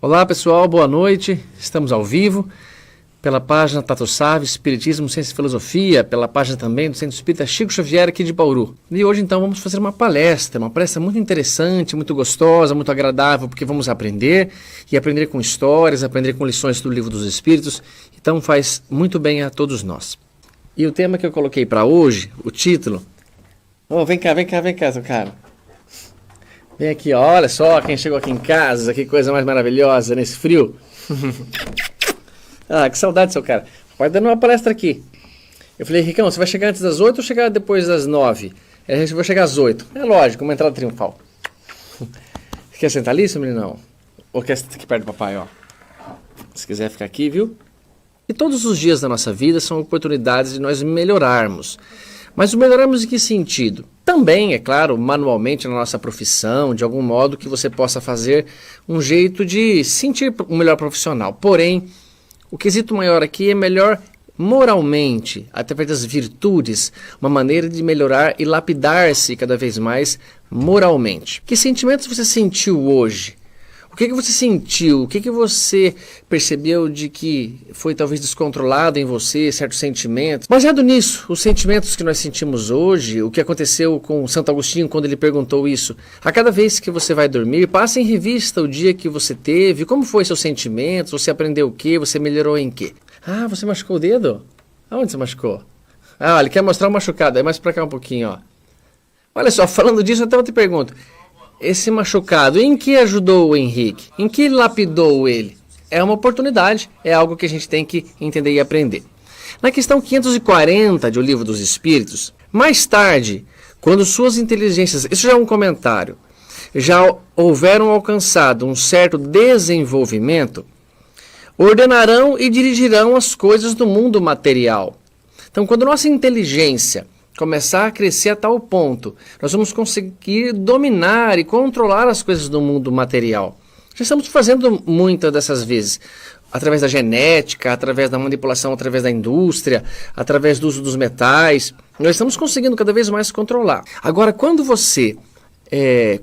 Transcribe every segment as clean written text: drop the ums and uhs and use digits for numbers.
Olá pessoal, boa noite. Estamos ao vivo pela página Tato Save, Espiritismo, Ciência e Filosofia, pela página também do Centro Espírita Chico Xavier aqui de Bauru. E hoje então vamos fazer uma palestra muito interessante, muito gostosa, muito agradável, porque vamos aprender e aprender com histórias, aprender com lições do Livro dos Espíritos. Então faz muito bem a todos nós. E o tema que eu coloquei para hoje, o título... Oh, vem cá, seu cara. Vem aqui, ó, olha só quem chegou aqui em casa, que coisa mais maravilhosa nesse frio. Ah, que saudade, seu cara. Vai dando uma palestra aqui. Eu falei, Ricão, você vai chegar antes das 8 ou chegar depois das 9? A gente vai chegar às 8. É lógico, uma entrada triunfal. Quer sentar ali, seu meninão? Ou quer sentar aqui perto do papai, ó? Se quiser ficar aqui, viu? E todos os dias da nossa vida são oportunidades de nós melhorarmos. Mas melhorarmos em que sentido? Também, é claro, manualmente na nossa profissão, de algum modo que você possa fazer um jeito de sentir um melhor profissional. Porém, o quesito maior aqui é melhor moralmente, através das virtudes, uma maneira de melhorar e lapidar-se cada vez mais moralmente. Que sentimentos você sentiu hoje? O que você sentiu? O que você percebeu de que foi talvez descontrolado em você, certos sentimentos? Baseado nisso, os sentimentos que nós sentimos hoje, o que aconteceu com Santo Agostinho quando ele perguntou isso, a cada vez que você vai dormir, passe em revista o dia que você teve, como foi seus sentimentos, você aprendeu o quê, você melhorou em quê? Ah, você machucou o dedo? Aonde você machucou? Ah, ele quer mostrar o machucado, é mais pra cá um pouquinho, ó. Olha só, falando disso, até eu te pergunto. Esse machucado, em que ajudou o Henrique? Em que lapidou ele? É uma oportunidade, é algo que a gente tem que entender e aprender. Na questão 540 de O Livro dos Espíritos, mais tarde, quando suas inteligências, isso já é um comentário, já houveram alcançado um certo desenvolvimento, ordenarão e dirigirão as coisas do mundo material. Então, quando nossa inteligência começar a crescer a tal ponto, nós vamos conseguir dominar e controlar as coisas do mundo material. Já estamos fazendo muitas dessas vezes, através da genética, através da manipulação, através da indústria, através do uso dos metais. Nós estamos conseguindo cada vez mais controlar. Agora, quando você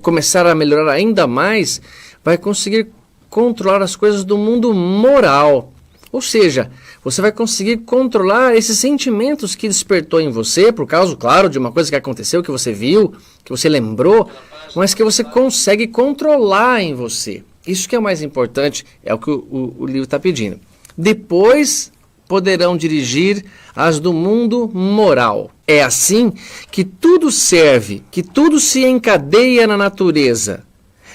começar a melhorar ainda mais, vai conseguir controlar as coisas do mundo moral. Ou seja, você vai conseguir controlar esses sentimentos que despertou em você, por causa, claro, de uma coisa que aconteceu, que você viu, que você lembrou, mas que você consegue controlar em você. Isso que é o mais importante, é o que o livro está pedindo. Depois poderão dirigir as do mundo moral. É assim que tudo serve, que tudo se encadeia na natureza,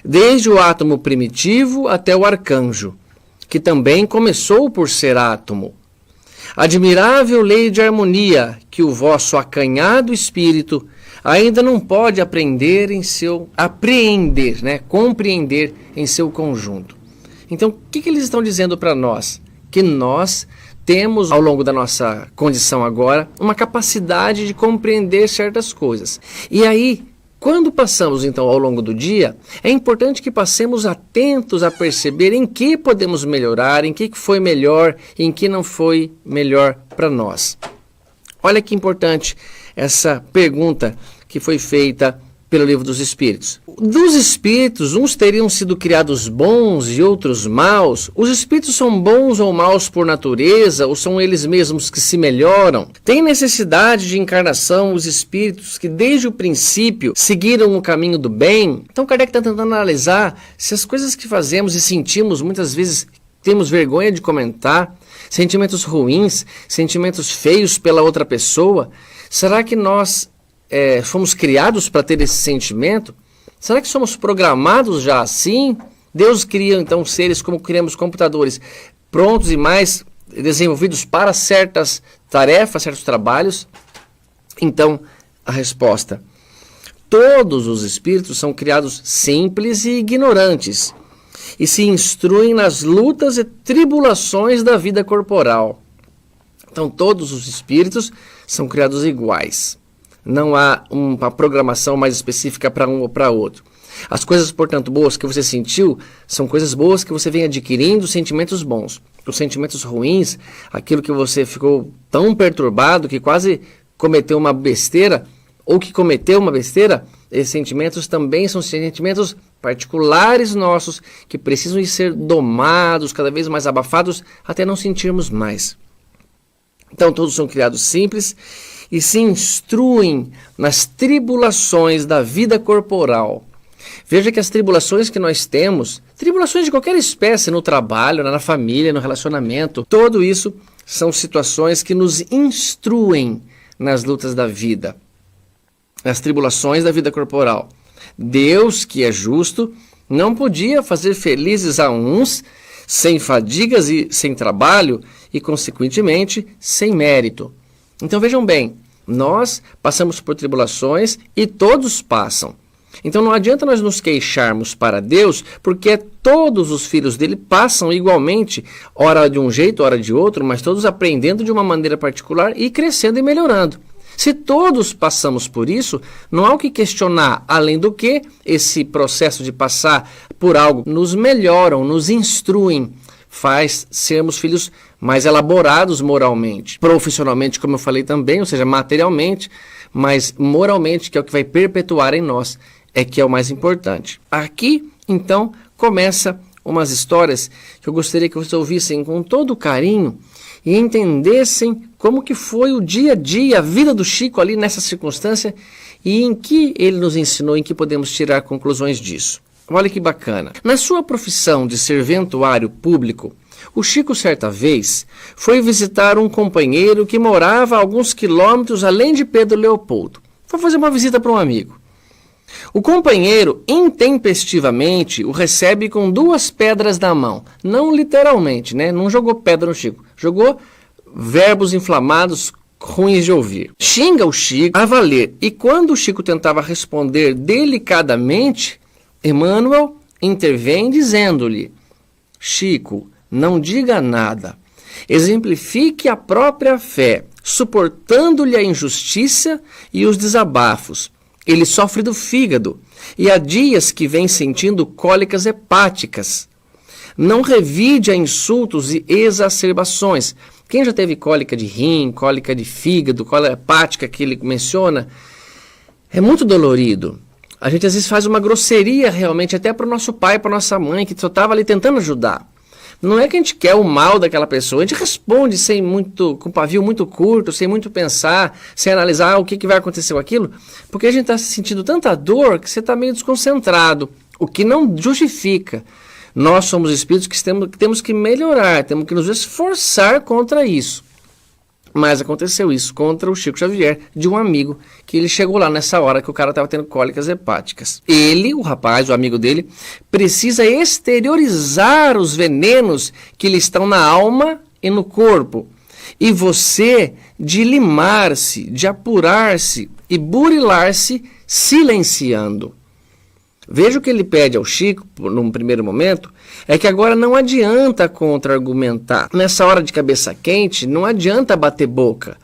desde o átomo primitivo até o arcanjo, que também começou por ser átomo. Admirável lei de harmonia que o vosso acanhado espírito ainda não pode compreender em seu conjunto. Então, o que eles estão dizendo para nós? Que nós temos, ao longo da nossa condição agora, uma capacidade de compreender certas coisas. E aí, quando passamos, então, ao longo do dia, é importante que passemos atentos a perceber em que podemos melhorar, em que foi melhor, em que não foi melhor para nós. Olha que importante essa pergunta que foi feita pelo Livro dos Espíritos. Dos espíritos, uns teriam sido criados bons e outros maus. Os espíritos são bons ou maus por natureza, ou são eles mesmos que se melhoram? Tem necessidade de encarnação os espíritos que desde o princípio seguiram o caminho do bem? Então Kardec está tentando analisar se as coisas que fazemos e sentimos, muitas vezes temos vergonha de comentar, sentimentos ruins, sentimentos feios pela outra pessoa, será que nós fomos criados para ter esse sentimento? Será que somos programados já assim? Deus cria então seres como criamos computadores prontos e mais desenvolvidos para certas tarefas, certos trabalhos? Então, a resposta: todos os espíritos são criados simples e ignorantes e se instruem nas lutas e tribulações da vida corporal. Então, todos os espíritos são criados iguais. Não há uma programação mais específica para um ou para outro. As coisas, portanto, boas que você sentiu, são coisas boas que você vem adquirindo, sentimentos bons. Os sentimentos ruins, aquilo que você ficou tão perturbado que quase cometeu uma besteira, ou que cometeu uma besteira, esses sentimentos também são sentimentos particulares nossos, que precisam de ser domados, cada vez mais abafados, até não sentirmos mais. Então todos são criados simples e se instruem nas tribulações da vida corporal. Veja que as tribulações que nós temos, tribulações de qualquer espécie, no trabalho, na família, no relacionamento, tudo isso são situações que nos instruem nas lutas da vida, nas tribulações da vida corporal. Deus, que é justo, não podia fazer felizes a uns sem fadigas e sem trabalho e, consequentemente, sem mérito. Então vejam bem, nós passamos por tribulações e todos passam. Então não adianta nós nos queixarmos para Deus, porque todos os filhos dele passam igualmente, ora de um jeito, ora de outro, mas todos aprendendo de uma maneira particular e crescendo e melhorando. Se todos passamos por isso, não há o que questionar, além do que esse processo de passar por algo nos melhoram, nos instruem, faz sermos filhos mais elaborados moralmente, profissionalmente, como eu falei também, ou seja, materialmente, mas moralmente, que é o que vai perpetuar em nós, é que é o mais importante. Aqui, então, começa umas histórias que eu gostaria que vocês ouvissem com todo carinho e entendessem como que foi o dia a dia, a vida do Chico ali nessa circunstância e em que ele nos ensinou, em que podemos tirar conclusões disso. Olha que bacana. Na sua profissão de serventuário público, o Chico, certa vez, foi visitar um companheiro que morava a alguns quilômetros além de Pedro Leopoldo. Foi fazer uma visita para um amigo. O companheiro, intempestivamente, o recebe com 2 pedras na mão. Não literalmente, né? Não jogou pedra no Chico. Jogou verbos inflamados, ruins de ouvir. Xinga o Chico a valer. E quando o Chico tentava responder delicadamente, Emmanuel intervém dizendo-lhe: Chico, não diga nada. Exemplifique a própria fé, suportando-lhe a injustiça e os desabafos. Ele sofre do fígado e há dias que vem sentindo cólicas hepáticas. Não revide a insultos e exacerbações. Quem já teve cólica de rim, cólica de fígado, cólica hepática que ele menciona, é muito dolorido. A gente às vezes faz uma grosseria realmente até para o nosso pai, para a nossa mãe, que só estava ali tentando ajudar. Não é que a gente quer o mal daquela pessoa, a gente responde com um pavio muito curto, sem muito pensar, sem analisar o que vai acontecer com aquilo, porque a gente está sentindo tanta dor que você está meio desconcentrado, o que não justifica. Nós somos espíritos que temos que melhorar, temos que nos esforçar contra isso. Mas aconteceu isso contra o Chico Xavier, de um amigo, que ele chegou lá nessa hora que o cara estava tendo cólicas hepáticas. Ele, o rapaz, o amigo dele, precisa exteriorizar os venenos que lhe estão na alma e no corpo. E você de limar-se, de apurar-se e burilar-se silenciando. Veja o que ele pede ao Chico, num primeiro momento, é que agora não adianta contra-argumentar. Nessa hora de cabeça quente, não adianta bater boca.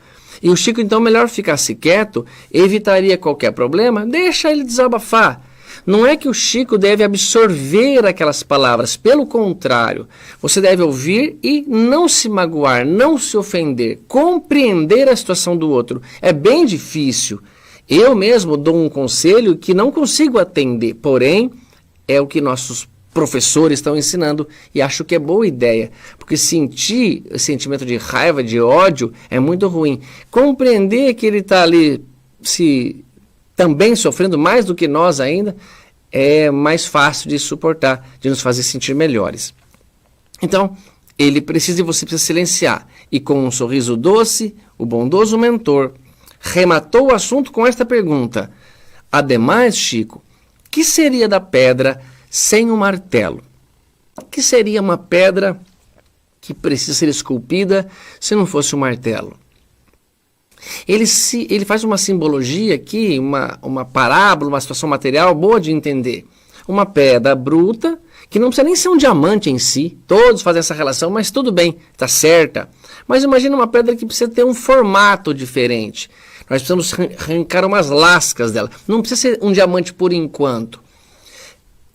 E o Chico, então, melhor ficasse quieto, evitaria qualquer problema, deixa ele desabafar. Não é que o Chico deve absorver aquelas palavras, pelo contrário, você deve ouvir e não se magoar, não se ofender, compreender a situação do outro. É bem difícil. Eu mesmo dou um conselho que não consigo atender, porém, é o que nossos professores estão ensinando e acho que é boa ideia, porque sentir o sentimento de raiva, de ódio, é muito ruim. Compreender que ele está ali também sofrendo mais do que nós ainda, é mais fácil de suportar, de nos fazer sentir melhores. Então, ele precisa e você precisa silenciar. E com um sorriso doce, o bondoso mentor rematou o assunto com esta pergunta: ademais, Chico, que seria da pedra sem um martelo? Que seria uma pedra que precisa ser esculpida se não fosse um martelo? Ele faz uma simbologia aqui, uma parábola, uma situação material boa de entender. Uma pedra bruta, que não precisa nem ser um diamante em si, todos fazem essa relação, mas tudo bem, está certa. Mas imagina uma pedra que precisa ter um formato diferente. Nós precisamos arrancar umas lascas dela. Não precisa ser um diamante por enquanto.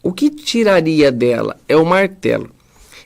O que tiraria dela é o martelo.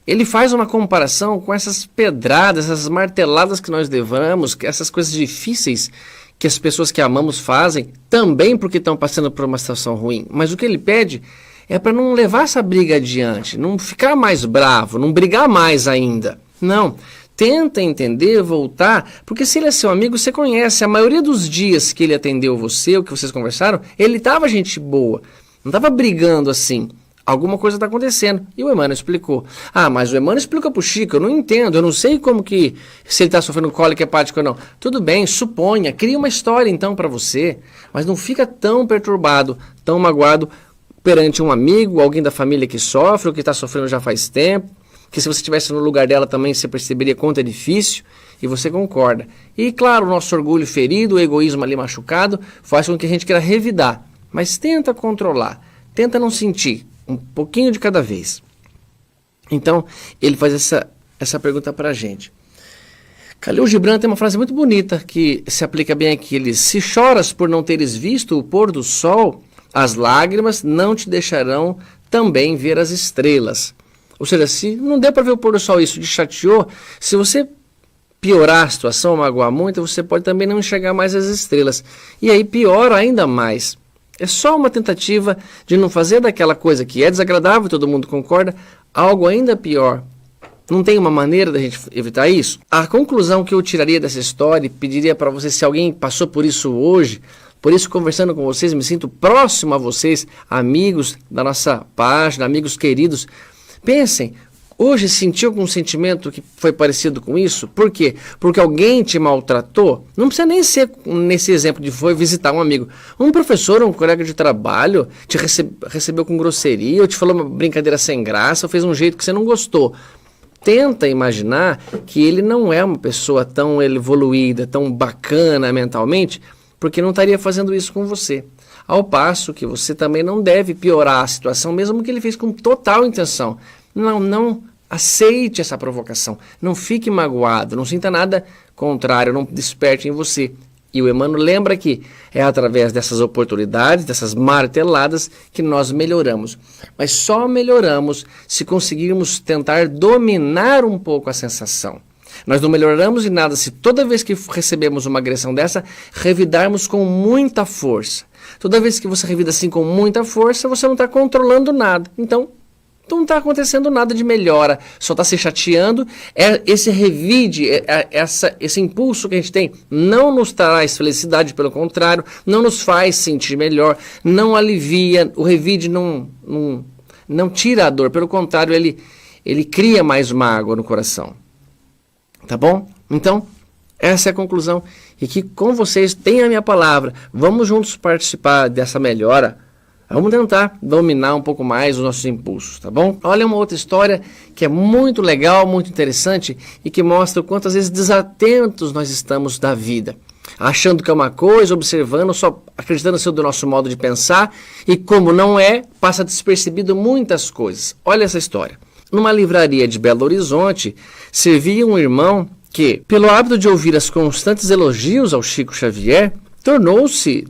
Ele faz uma comparação com essas pedradas, essas marteladas que nós levamos, essas coisas difíceis que as pessoas que amamos fazem, também porque estão passando por uma situação ruim. Mas o que ele pede é para não levar essa briga adiante, não ficar mais bravo, não brigar mais ainda. Não, tenta entender, voltar, porque se ele é seu amigo, você conhece. A maioria dos dias que ele atendeu você, o que vocês conversaram, ele estava gente boa, não estava brigando assim. Alguma coisa está acontecendo. E o Emmanuel explicou. Ah, mas o Emmanuel explica para o Chico, eu não entendo, eu não sei como que, se ele está sofrendo cólica hepática ou não. Tudo bem, suponha, cria uma história então para você, mas não fica tão perturbado, tão magoado perante um amigo, alguém da família que sofre, ou que está sofrendo já faz tempo, que se você estivesse no lugar dela também você perceberia quanto é difícil, e você concorda. E claro, o nosso orgulho ferido, o egoísmo ali machucado, faz com que a gente queira revidar, mas tenta controlar, tenta não sentir, um pouquinho de cada vez. Então, ele faz essa pergunta para a gente. Khalil Gibran tem uma frase muito bonita que se aplica bem aqui. Ele diz: se choras por não teres visto o pôr do sol, as lágrimas não te deixarão também ver as estrelas. Ou seja, se não der para ver o pôr do sol, isso te chateou, se você piorar a situação, magoar muito, você pode também não enxergar mais as estrelas. E aí piora ainda mais. É só uma tentativa de não fazer daquela coisa que é desagradável, todo mundo concorda, algo ainda pior. Não tem uma maneira da gente evitar isso? A conclusão que eu tiraria dessa história e pediria para vocês, se alguém passou por isso hoje, por isso conversando com vocês, me sinto próximo a vocês, amigos da nossa página, amigos queridos, pensem, hoje sentiu algum sentimento que foi parecido com isso? Por quê? Porque alguém te maltratou? Não precisa nem ser nesse exemplo de foi visitar um amigo. Um professor, um colega de trabalho, te recebeu com grosseria, ou te falou uma brincadeira sem graça, ou fez um jeito que você não gostou. Tenta imaginar que ele não é uma pessoa tão evoluída, tão bacana mentalmente, porque não estaria fazendo isso com você. Ao passo que você também não deve piorar a situação, mesmo que ele fez com total intenção. Não aceite essa provocação, não fique magoado, não sinta nada contrário, não desperte em você. E o Emmanuel lembra que é através dessas oportunidades, dessas marteladas, que nós melhoramos. Mas só melhoramos se conseguirmos tentar dominar um pouco a sensação. Nós não melhoramos em nada se toda vez que recebemos uma agressão dessa, revidarmos com muita força. Toda vez que você revida assim com muita força, você não está controlando nada. Então não está acontecendo nada de melhora, só está se chateando. Esse revide, esse impulso que a gente tem, não nos traz felicidade, pelo contrário, não nos faz sentir melhor, não alivia, o revide não tira a dor, pelo contrário, ele cria mais mágoa no coração. Tá bom? Então, essa é a conclusão, e que com vocês, tenha a minha palavra, vamos juntos participar dessa melhora. Vamos tentar dominar um pouco mais os nossos impulsos, tá bom? Olha uma outra história que é muito legal, muito interessante e que mostra o quanto às vezes desatentos nós estamos da vida. Achando que é uma coisa, observando, só acreditando no nosso modo de pensar e como não é, passa despercebido muitas coisas. Olha essa história. Numa livraria de Belo Horizonte, servia um irmão que, pelo hábito de ouvir as constantes elogios ao Chico Xavier, tomou-se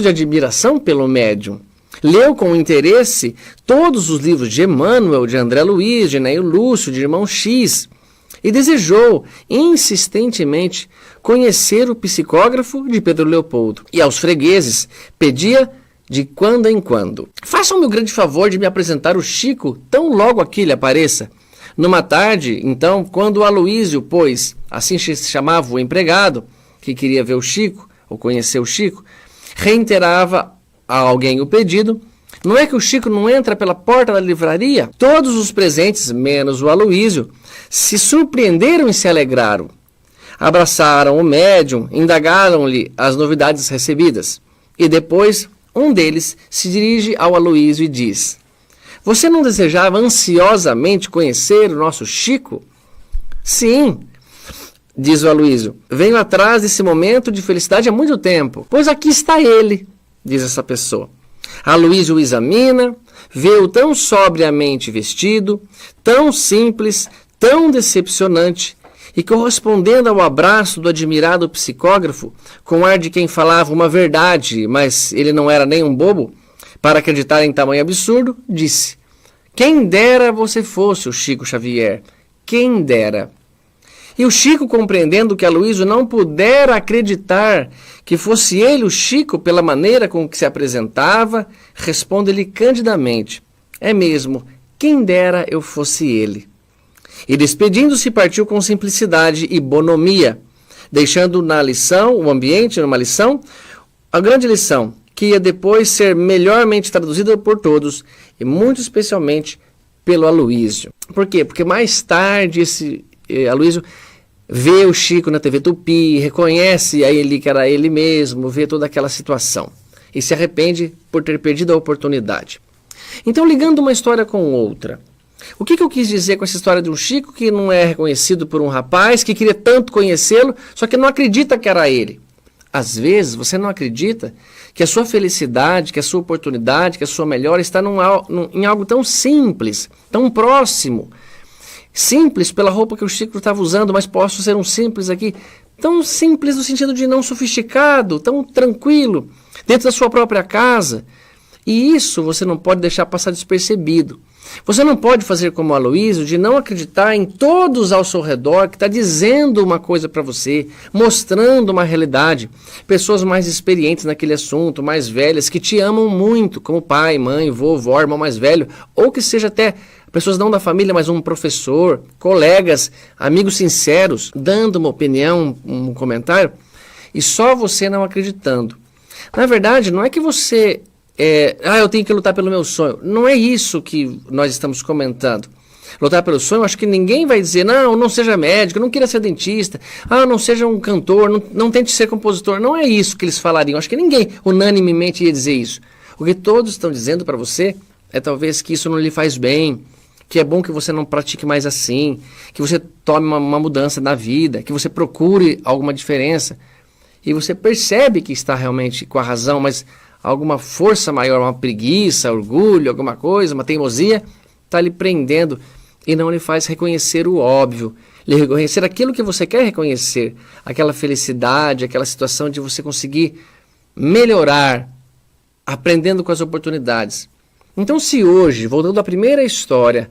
de admiração pelo médium. Leu com interesse todos os livros de Emmanuel, de André Luiz, de Neio Lúcio, de Irmão X, e desejou insistentemente conhecer o psicógrafo de Pedro Leopoldo. E aos fregueses pedia de quando em quando: façam-me o grande favor de me apresentar o Chico tão logo aqui ele apareça. Numa tarde, então, quando o Aloísio, pois, assim se chamava o empregado, que queria ver o Chico, ou conhecer o Chico, reiterava a alguém o pedido, não é que o Chico não entra pela porta da livraria? Todos os presentes, menos o Aloísio, se surpreenderam e se alegraram. Abraçaram o médium, indagaram-lhe as novidades recebidas. E depois, um deles se dirige ao Aloísio e diz: você não desejava ansiosamente conhecer o nosso Chico? Sim, diz o Aloísio, venho atrás desse momento de felicidade há muito tempo, pois aqui está ele, diz essa pessoa. Aloísio o examina, vê-o tão sobriamente vestido, tão simples, tão decepcionante, e correspondendo ao abraço do admirado psicógrafo, com ar de quem falava uma verdade, mas ele não era nem um bobo, para acreditar em tamanho absurdo, disse: quem dera você fosse o Chico Xavier, quem dera. E o Chico, compreendendo que Aloísio não pudera acreditar que fosse ele o Chico pela maneira com que se apresentava, responde-lhe candidamente: É mesmo, quem dera eu fosse ele. E despedindo-se partiu com simplicidade e bonomia, deixando na lição, o ambiente numa lição, a grande lição, que ia depois ser melhormente traduzida por todos, e muito especialmente pelo Aloísio. Por quê? Porque mais tarde esse Aloísio vê o Chico na TV Tupi, reconhece a ele que era ele mesmo, vê toda aquela situação e se arrepende por ter perdido a oportunidade. Então, ligando uma história com outra, o que eu quis dizer com essa história de um Chico que não é reconhecido por um rapaz que queria tanto conhecê-lo, só que não acredita que era ele? Às vezes, você não acredita que a sua felicidade, que a sua oportunidade, que a sua melhora está em algo tão simples, tão próximo. Simples pela roupa que o Chico estava usando, mas posso ser um simples aqui. Tão simples no sentido de não sofisticado, tão tranquilo, dentro da sua própria casa. E isso você não pode deixar passar despercebido. Você não pode fazer como o Aloísio, de não acreditar em todos ao seu redor que está dizendo uma coisa para você, mostrando uma realidade. Pessoas mais experientes naquele assunto, mais velhas, que te amam muito, como pai, mãe, vovó, irmão mais velho, ou que seja até pessoas não da família, mas um professor, colegas, amigos sinceros, dando uma opinião, um comentário, e só você não acreditando. Na verdade, não é que você... eu tenho que lutar pelo meu sonho. Não é isso que nós estamos comentando. Lutar pelo sonho, acho que ninguém vai dizer, não seja médico, não queira ser dentista, não seja um cantor, não tente ser compositor. Não é isso que eles falariam. Acho que ninguém unanimemente ia dizer isso. O que todos estão dizendo para você é talvez que isso não lhe faz bem, que é bom que você não pratique mais assim, que você tome uma mudança na vida, que você procure alguma diferença. E você percebe que está realmente com a razão, mas alguma força maior, uma preguiça, orgulho, alguma coisa, uma teimosia, está lhe prendendo e não lhe faz reconhecer o óbvio, lhe reconhecer aquilo que você quer reconhecer, aquela felicidade, aquela situação de você conseguir melhorar, aprendendo com as oportunidades. Então, se hoje, voltando à primeira história,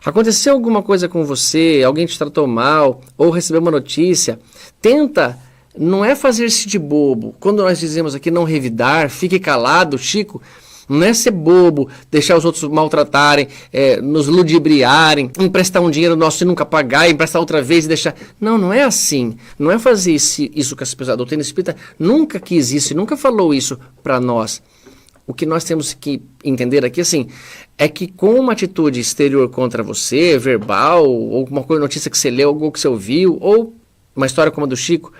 aconteceu alguma coisa com você, alguém te tratou mal, ou recebeu uma notícia, tenta... Não é fazer-se de bobo. Quando nós dizemos aqui não revidar, fique calado, Chico, não é ser bobo, deixar os outros maltratarem, nos ludibriarem, emprestar um dinheiro nosso e nunca pagar, emprestar outra vez e deixar... Não é assim. Não é fazer isso que as pessoas... A doutrina espírita nunca quis isso, nunca falou isso para nós. O que nós temos que entender aqui, assim, é que com uma atitude exterior contra você, verbal, ou uma notícia que você leu, algo que você ouviu, ou uma história como a do Chico,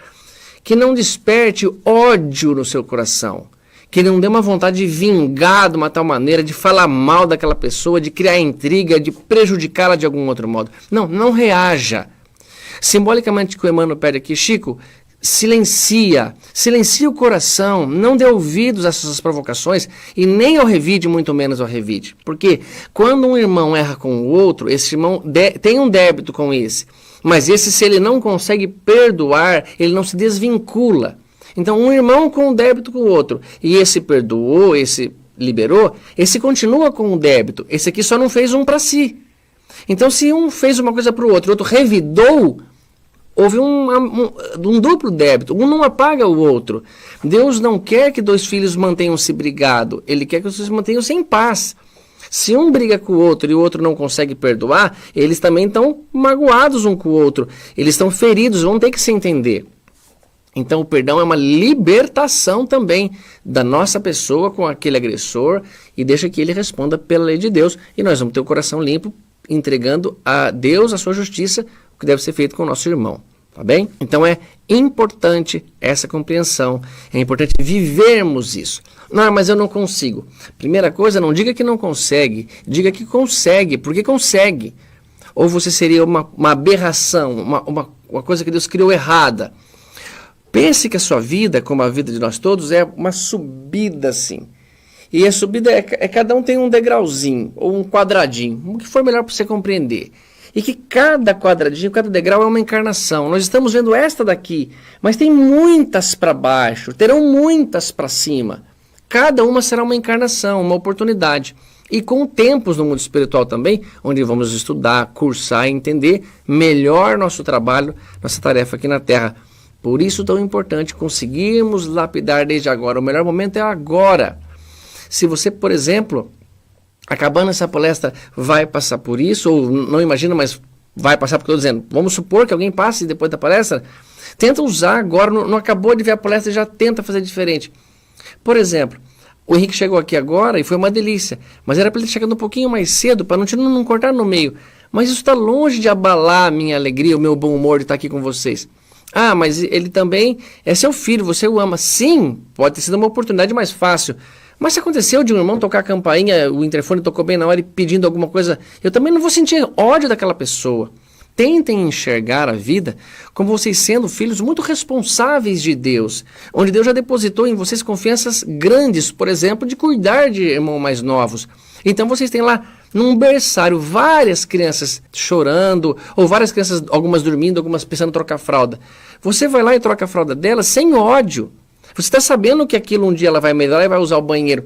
que não desperte ódio no seu coração, que não dê uma vontade de vingar de uma tal maneira, de falar mal daquela pessoa, de criar intriga, de prejudicá-la de algum outro modo. Não reaja. Simbolicamente o que o Emmanuel pede aqui, Chico, silencia o coração, não dê ouvidos a essas provocações e nem ao revide, muito menos ao revide. Porque quando um irmão erra com o outro, esse irmão tem um débito com esse. Mas esse, se ele não consegue perdoar, ele não se desvincula. Então, um irmão com um débito com o outro, e esse perdoou, esse liberou, esse continua com o débito. Esse aqui só não fez um para si. Então, se um fez uma coisa para o outro revidou, houve um duplo débito. Um não apaga o outro. Deus não quer que dois filhos mantenham-se brigados. Ele quer que os filhos mantenham-se em paz. Se um briga com o outro e o outro não consegue perdoar, eles também estão magoados um com o outro. Eles estão feridos, vão ter que se entender. Então o perdão é uma libertação também da nossa pessoa com aquele agressor e deixa que ele responda pela lei de Deus. E nós vamos ter o coração limpo, entregando a Deus a sua justiça, o que deve ser feito com o nosso irmão. Tá bem? Então é importante essa compreensão, é importante vivermos isso. Não, mas eu não consigo. Primeira coisa, não diga que não consegue, diga que consegue, porque consegue. Ou você seria uma aberração, uma coisa que Deus criou errada. Pense que a sua vida, como a vida de nós todos, é uma subida assim. E a subida cada um tem um degrauzinho, ou um quadradinho, o que for melhor para você compreender. E que cada quadradinho, cada degrau é uma encarnação. Nós estamos vendo esta daqui, mas tem muitas para baixo, terão muitas para cima. Cada uma será uma encarnação, uma oportunidade. E com tempos no mundo espiritual também, onde vamos estudar, cursar e entender melhor nosso trabalho, nossa tarefa aqui na Terra. Por isso tão importante conseguirmos lapidar desde agora. O melhor momento é agora. Se você, por exemplo, acabando essa palestra, vai passar por isso, ou não imagina, mas vai passar, porque eu estou dizendo, vamos supor que alguém passe depois da palestra, tenta usar agora, não acabou de ver a palestra, já tenta fazer diferente. Por exemplo, o Henrique chegou aqui agora e foi uma delícia, mas era para ele chegar um pouquinho mais cedo, para não cortar no meio. Mas isso está longe de abalar a minha alegria, o meu bom humor de estar aqui com vocês. Ah, mas ele também é seu filho, você o ama. Sim, pode ter sido uma oportunidade mais fácil. Mas se aconteceu de um irmão tocar a campainha, o interfone tocou bem na hora e pedindo alguma coisa, eu também não vou sentir ódio daquela pessoa. Tentem enxergar a vida como vocês sendo filhos muito responsáveis de Deus, onde Deus já depositou em vocês confianças grandes, por exemplo, de cuidar de irmãos mais novos. Então vocês têm lá num berçário várias crianças chorando, ou várias crianças, algumas dormindo, algumas pensando em trocar fralda. Você vai lá e troca a fralda delas sem ódio. Você está sabendo que aquilo um dia ela vai melhorar e vai usar o banheiro.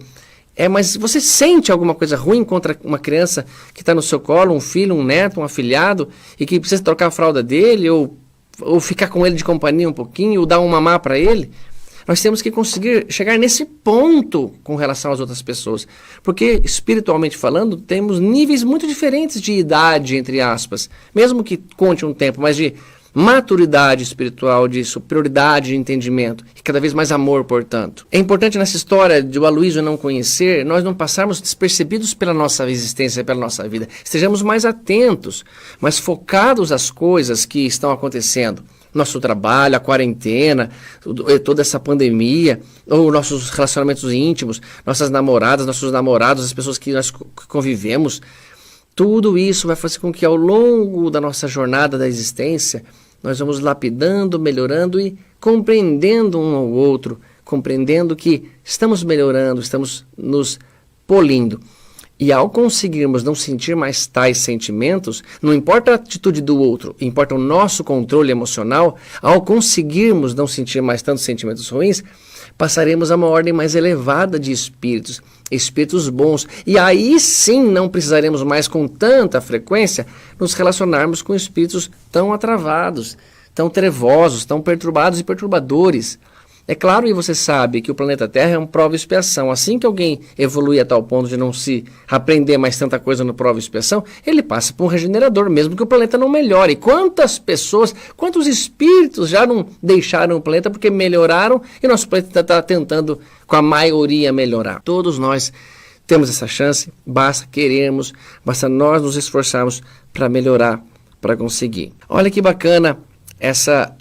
Mas você sente alguma coisa ruim contra uma criança que está no seu colo, um filho, um neto, um afilhado, e que precisa trocar a fralda dele, ou ficar com ele de companhia um pouquinho, ou dar um mamar para ele? Nós temos que conseguir chegar nesse ponto com relação às outras pessoas. Porque, espiritualmente falando, temos níveis muito diferentes de idade, entre aspas. Mesmo que conte um tempo, mas de maturidade espiritual, de superioridade de entendimento, e cada vez mais amor, portanto. É importante nessa história de o Aloysio não conhecer, nós não passarmos despercebidos pela nossa existência, pela nossa vida. Estejamos mais atentos, mais focados às coisas que estão acontecendo. Nosso trabalho, a quarentena, toda essa pandemia, ou nossos relacionamentos íntimos, nossas namoradas, nossos namorados, as pessoas que nós convivemos. Tudo isso vai fazer com que ao longo da nossa jornada da existência, nós vamos lapidando, melhorando e compreendendo um ao outro, compreendendo que estamos melhorando, estamos nos polindo. E ao conseguirmos não sentir mais tais sentimentos, não importa a atitude do outro, importa o nosso controle emocional, ao conseguirmos não sentir mais tantos sentimentos ruins, passaremos a uma ordem mais elevada de espíritos, espíritos bons. E aí sim não precisaremos mais com tanta frequência nos relacionarmos com espíritos tão atravados, tão trevosos, tão perturbados e perturbadores. É claro, e você sabe, que o planeta Terra é uma prova e expiação. Assim que alguém evolui a tal ponto de não se aprender mais tanta coisa no prova e expiação, ele passa por um regenerador, mesmo que o planeta não melhore. Quantas pessoas, quantos espíritos já não deixaram o planeta porque melhoraram e nosso planeta está tentando, com a maioria, melhorar. Todos nós temos essa chance, basta querermos, basta nós nos esforçarmos para melhorar, para conseguir. Olha que bacana essa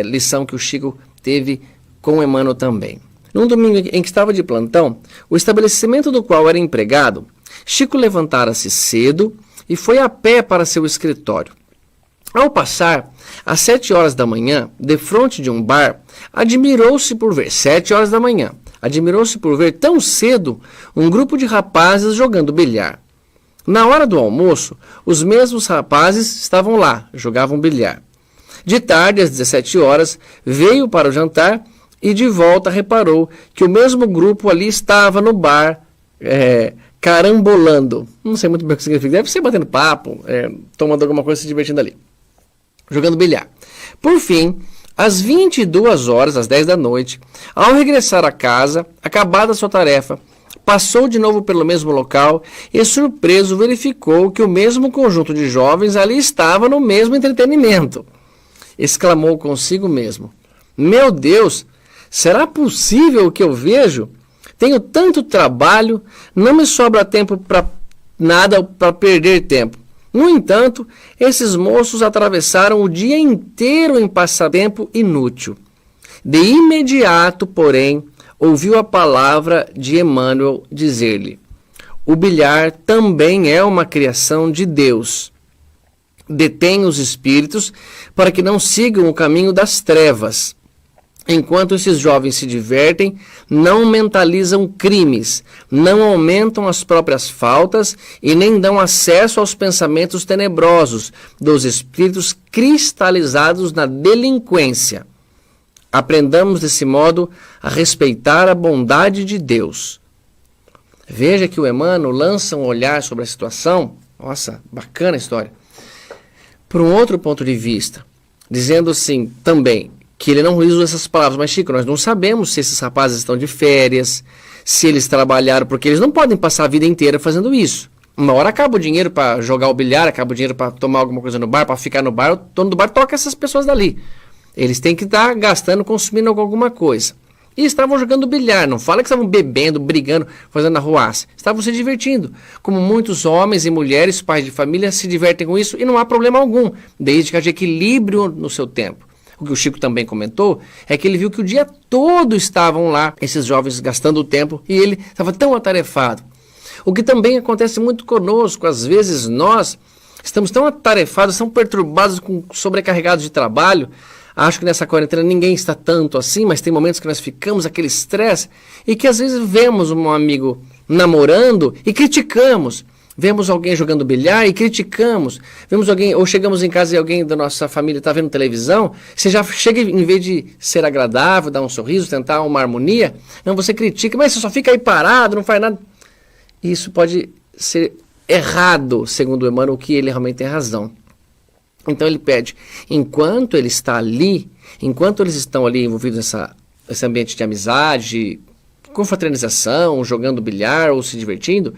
lição que o Chico teve com Emmanuel também. Num domingo em que estava de plantão, o estabelecimento do qual era empregado, Chico levantara-se cedo e foi a pé para seu escritório. Ao passar, às 7 horas da manhã, defronte de um bar, admirou-se por ver, 7 horas da manhã, admirou-se por ver tão cedo um grupo de rapazes jogando bilhar. Na hora do almoço, os mesmos rapazes estavam lá, jogavam bilhar. De tarde, às 17 horas, veio para o jantar e de volta reparou que o mesmo grupo ali estava no bar, carambolando. Não sei muito bem o que significa, deve ser batendo papo, tomando alguma coisa, se divertindo ali, jogando bilhar. Por fim, às 22 horas, às 10 da noite, ao regressar a casa, acabada a sua tarefa, passou de novo pelo mesmo local e, surpreso, verificou que o mesmo conjunto de jovens ali estava no mesmo entretenimento. Exclamou consigo mesmo: meu Deus, será possível o que eu vejo? Tenho tanto trabalho, não me sobra tempo para nada, para perder tempo. No entanto, esses moços atravessaram o dia inteiro em passatempo inútil. De imediato, porém, ouviu a palavra de Emmanuel dizer-lhe: o bilhar também é uma criação de Deus. Detém os espíritos para que não sigam o caminho das trevas. Enquanto esses jovens se divertem, não mentalizam crimes, não aumentam as próprias faltas e nem dão acesso aos pensamentos tenebrosos dos espíritos cristalizados na delinquência. Aprendamos desse modo a respeitar a bondade de Deus. Veja que o Emmanuel lança um olhar sobre a situação, nossa, bacana a história, por um outro ponto de vista, dizendo assim também, que ele não usa essas palavras, mas Chico, nós não sabemos se esses rapazes estão de férias, se eles trabalharam, porque eles não podem passar a vida inteira fazendo isso. Uma hora acaba o dinheiro para jogar o bilhar, acaba o dinheiro para tomar alguma coisa no bar, para ficar no bar, o dono do bar toca essas pessoas dali. Eles têm que estar gastando, consumindo alguma coisa. E estavam jogando bilhar, não fala que estavam bebendo, brigando, fazendo arruaça. Estavam se divertindo. Como muitos homens e mulheres, pais de família, se divertem com isso e não há problema algum, desde que haja equilíbrio no seu tempo. O que o Chico também comentou é que ele viu que o dia todo estavam lá, esses jovens gastando o tempo, e ele estava tão atarefado. O que também acontece muito conosco, às vezes nós estamos tão atarefados, tão perturbados, sobrecarregados de trabalho. Acho que nessa quarentena ninguém está tanto assim, mas tem momentos que nós ficamos aquele estresse e que às vezes vemos um amigo namorando e criticamos. Vemos alguém jogando bilhar e criticamos. Vemos alguém, ou chegamos em casa e alguém da nossa família está vendo televisão, você já chega, em vez de ser agradável, dar um sorriso, tentar uma harmonia, não, você critica, mas você só fica aí parado, não faz nada. Isso pode ser errado, segundo o Emmanuel, que ele realmente tem razão. Então ele pede, enquanto ele está ali, enquanto eles estão ali envolvidos nesse ambiente de amizade, confraternização, jogando bilhar ou se divertindo,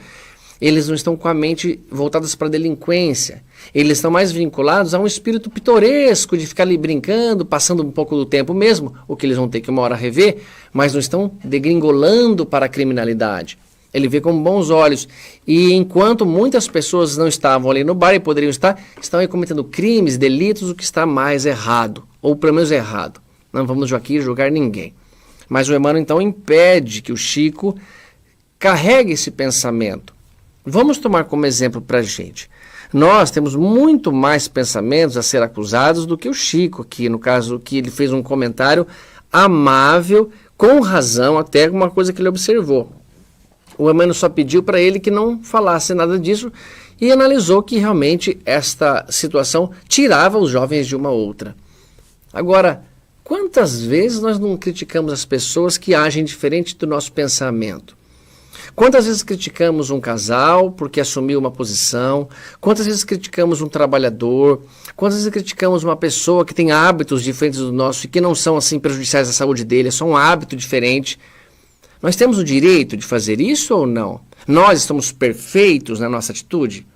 eles não estão com a mente voltadas para a delinquência. Eles estão mais vinculados a um espírito pitoresco de ficar ali brincando, passando um pouco do tempo mesmo, o que eles vão ter que uma hora rever, mas não estão degringolando para a criminalidade. Ele vê com bons olhos. E enquanto muitas pessoas não estavam ali no bar e poderiam estar, estão aí cometendo crimes, delitos, o que está mais errado, ou pelo menos errado. Não vamos aqui julgar ninguém. Mas o Emmanuel então impede que o Chico carregue esse pensamento. Vamos tomar como exemplo para a gente. Nós temos muito mais pensamentos a ser acusados do que o Chico, que no caso que ele fez um comentário amável, com razão, até alguma coisa que ele observou. O Emmanuel só pediu para ele que não falasse nada disso e analisou que realmente esta situação tirava os jovens de uma outra. Agora, quantas vezes nós não criticamos as pessoas que agem diferente do nosso pensamento? Quantas vezes criticamos um casal porque assumiu uma posição? Quantas vezes criticamos um trabalhador? Quantas vezes criticamos uma pessoa que tem hábitos diferentes do nosso e que não são assim prejudiciais à saúde dele, é só um hábito diferente? Nós temos o direito de fazer isso ou não? Nós estamos perfeitos na nossa atitude?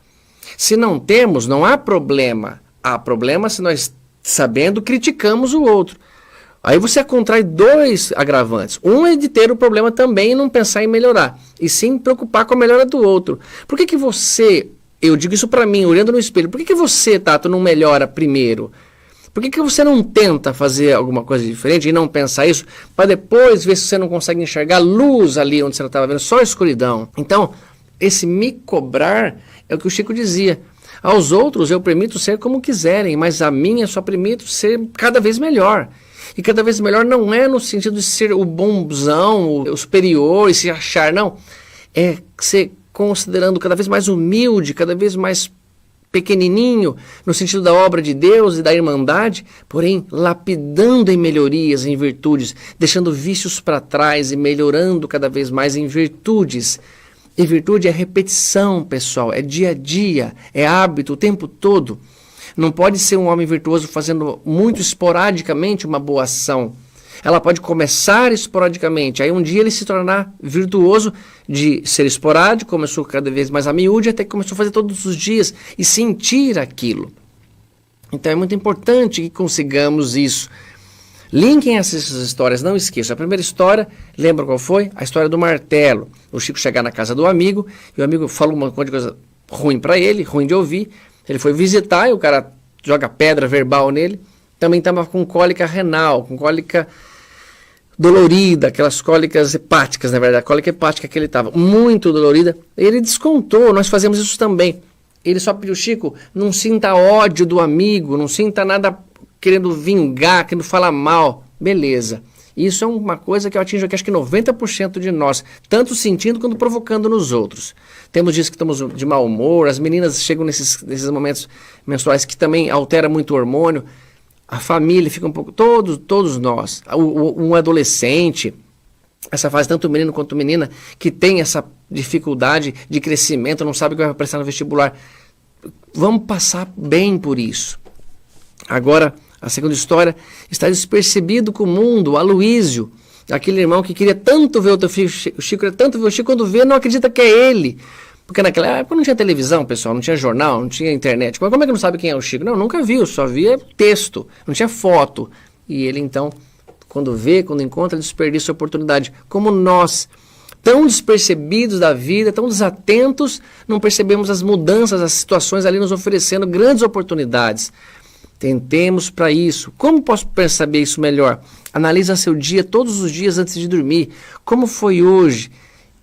Se não temos, não há problema. Há problema se nós, sabendo, criticamos o outro. Aí você contrai dois agravantes. Um é de ter o problema também e não pensar em melhorar, e sim preocupar com a melhora do outro. Por que você, eu digo isso para mim, olhando no espelho, por que você, Tato, não melhora primeiro? Por que você não tenta fazer alguma coisa diferente e não pensar isso, para depois ver se você não consegue enxergar luz ali onde você estava vendo, só escuridão? Então, esse me cobrar é o que o Chico dizia. Aos outros eu permito ser como quiserem, mas a mim eu só permito ser cada vez melhor. E cada vez melhor não é no sentido de ser o bonzão, o superior e se achar, não. É ser considerando cada vez mais humilde, cada vez mais pequenininho, no sentido da obra de Deus e da irmandade, porém lapidando em melhorias, em virtudes, deixando vícios para trás e melhorando cada vez mais em virtudes. E virtude é repetição, pessoal, é dia a dia, é hábito o tempo todo. Não pode ser um homem virtuoso fazendo muito esporadicamente uma boa ação. Ela pode começar esporadicamente, aí um dia ele se tornar virtuoso de ser esporádico, começou cada vez mais a miúde, até que começou a fazer todos os dias e sentir aquilo. Então é muito importante que consigamos isso. Linkem essas histórias, não esqueçam. A primeira história, lembra qual foi? A história do martelo. O Chico chegar na casa do amigo, e o amigo falou uma coisa ruim para ele, ruim de ouvir. Ele foi visitar e o cara joga pedra verbal nele. Também estava com cólica renal, com cólica dolorida, aquelas cólicas hepáticas, na verdade, a cólica hepática que ele estava, muito dolorida. Ele descontou, nós fazemos isso também. Ele só pediu, Chico, não sinta ódio do amigo, não sinta nada querendo vingar, querendo falar mal. Beleza. Isso é uma coisa que eu atinjo aqui, acho que 90% de nós, tanto sentindo quanto provocando nos outros. Temos dias que estamos de mau humor, as meninas chegam nesses momentos menstruais que também altera muito o hormônio, a família fica um pouco, todos nós, um adolescente, essa fase, tanto menino quanto menina, que tem essa dificuldade de crescimento, não sabe o que vai prestar no vestibular. Vamos passar bem por isso. Agora, a segunda história, está despercebido com o mundo, Aloísio. Aquele irmão que queria tanto ver o teu filho, o Chico queria tanto ver o Chico, quando vê, não acredita que é ele. Porque naquela época não tinha televisão, pessoal, não tinha jornal, não tinha internet. Mas como é que não sabe quem é o Chico? Não, nunca viu, só via texto, não tinha foto. E ele então, quando vê, quando encontra, ele desperdiça a oportunidade. Como nós, tão despercebidos da vida, tão desatentos, não percebemos as mudanças, as situações ali nos oferecendo grandes oportunidades. Tentemos para isso. Como posso perceber isso melhor? Analisa seu dia todos os dias antes de dormir. Como foi hoje?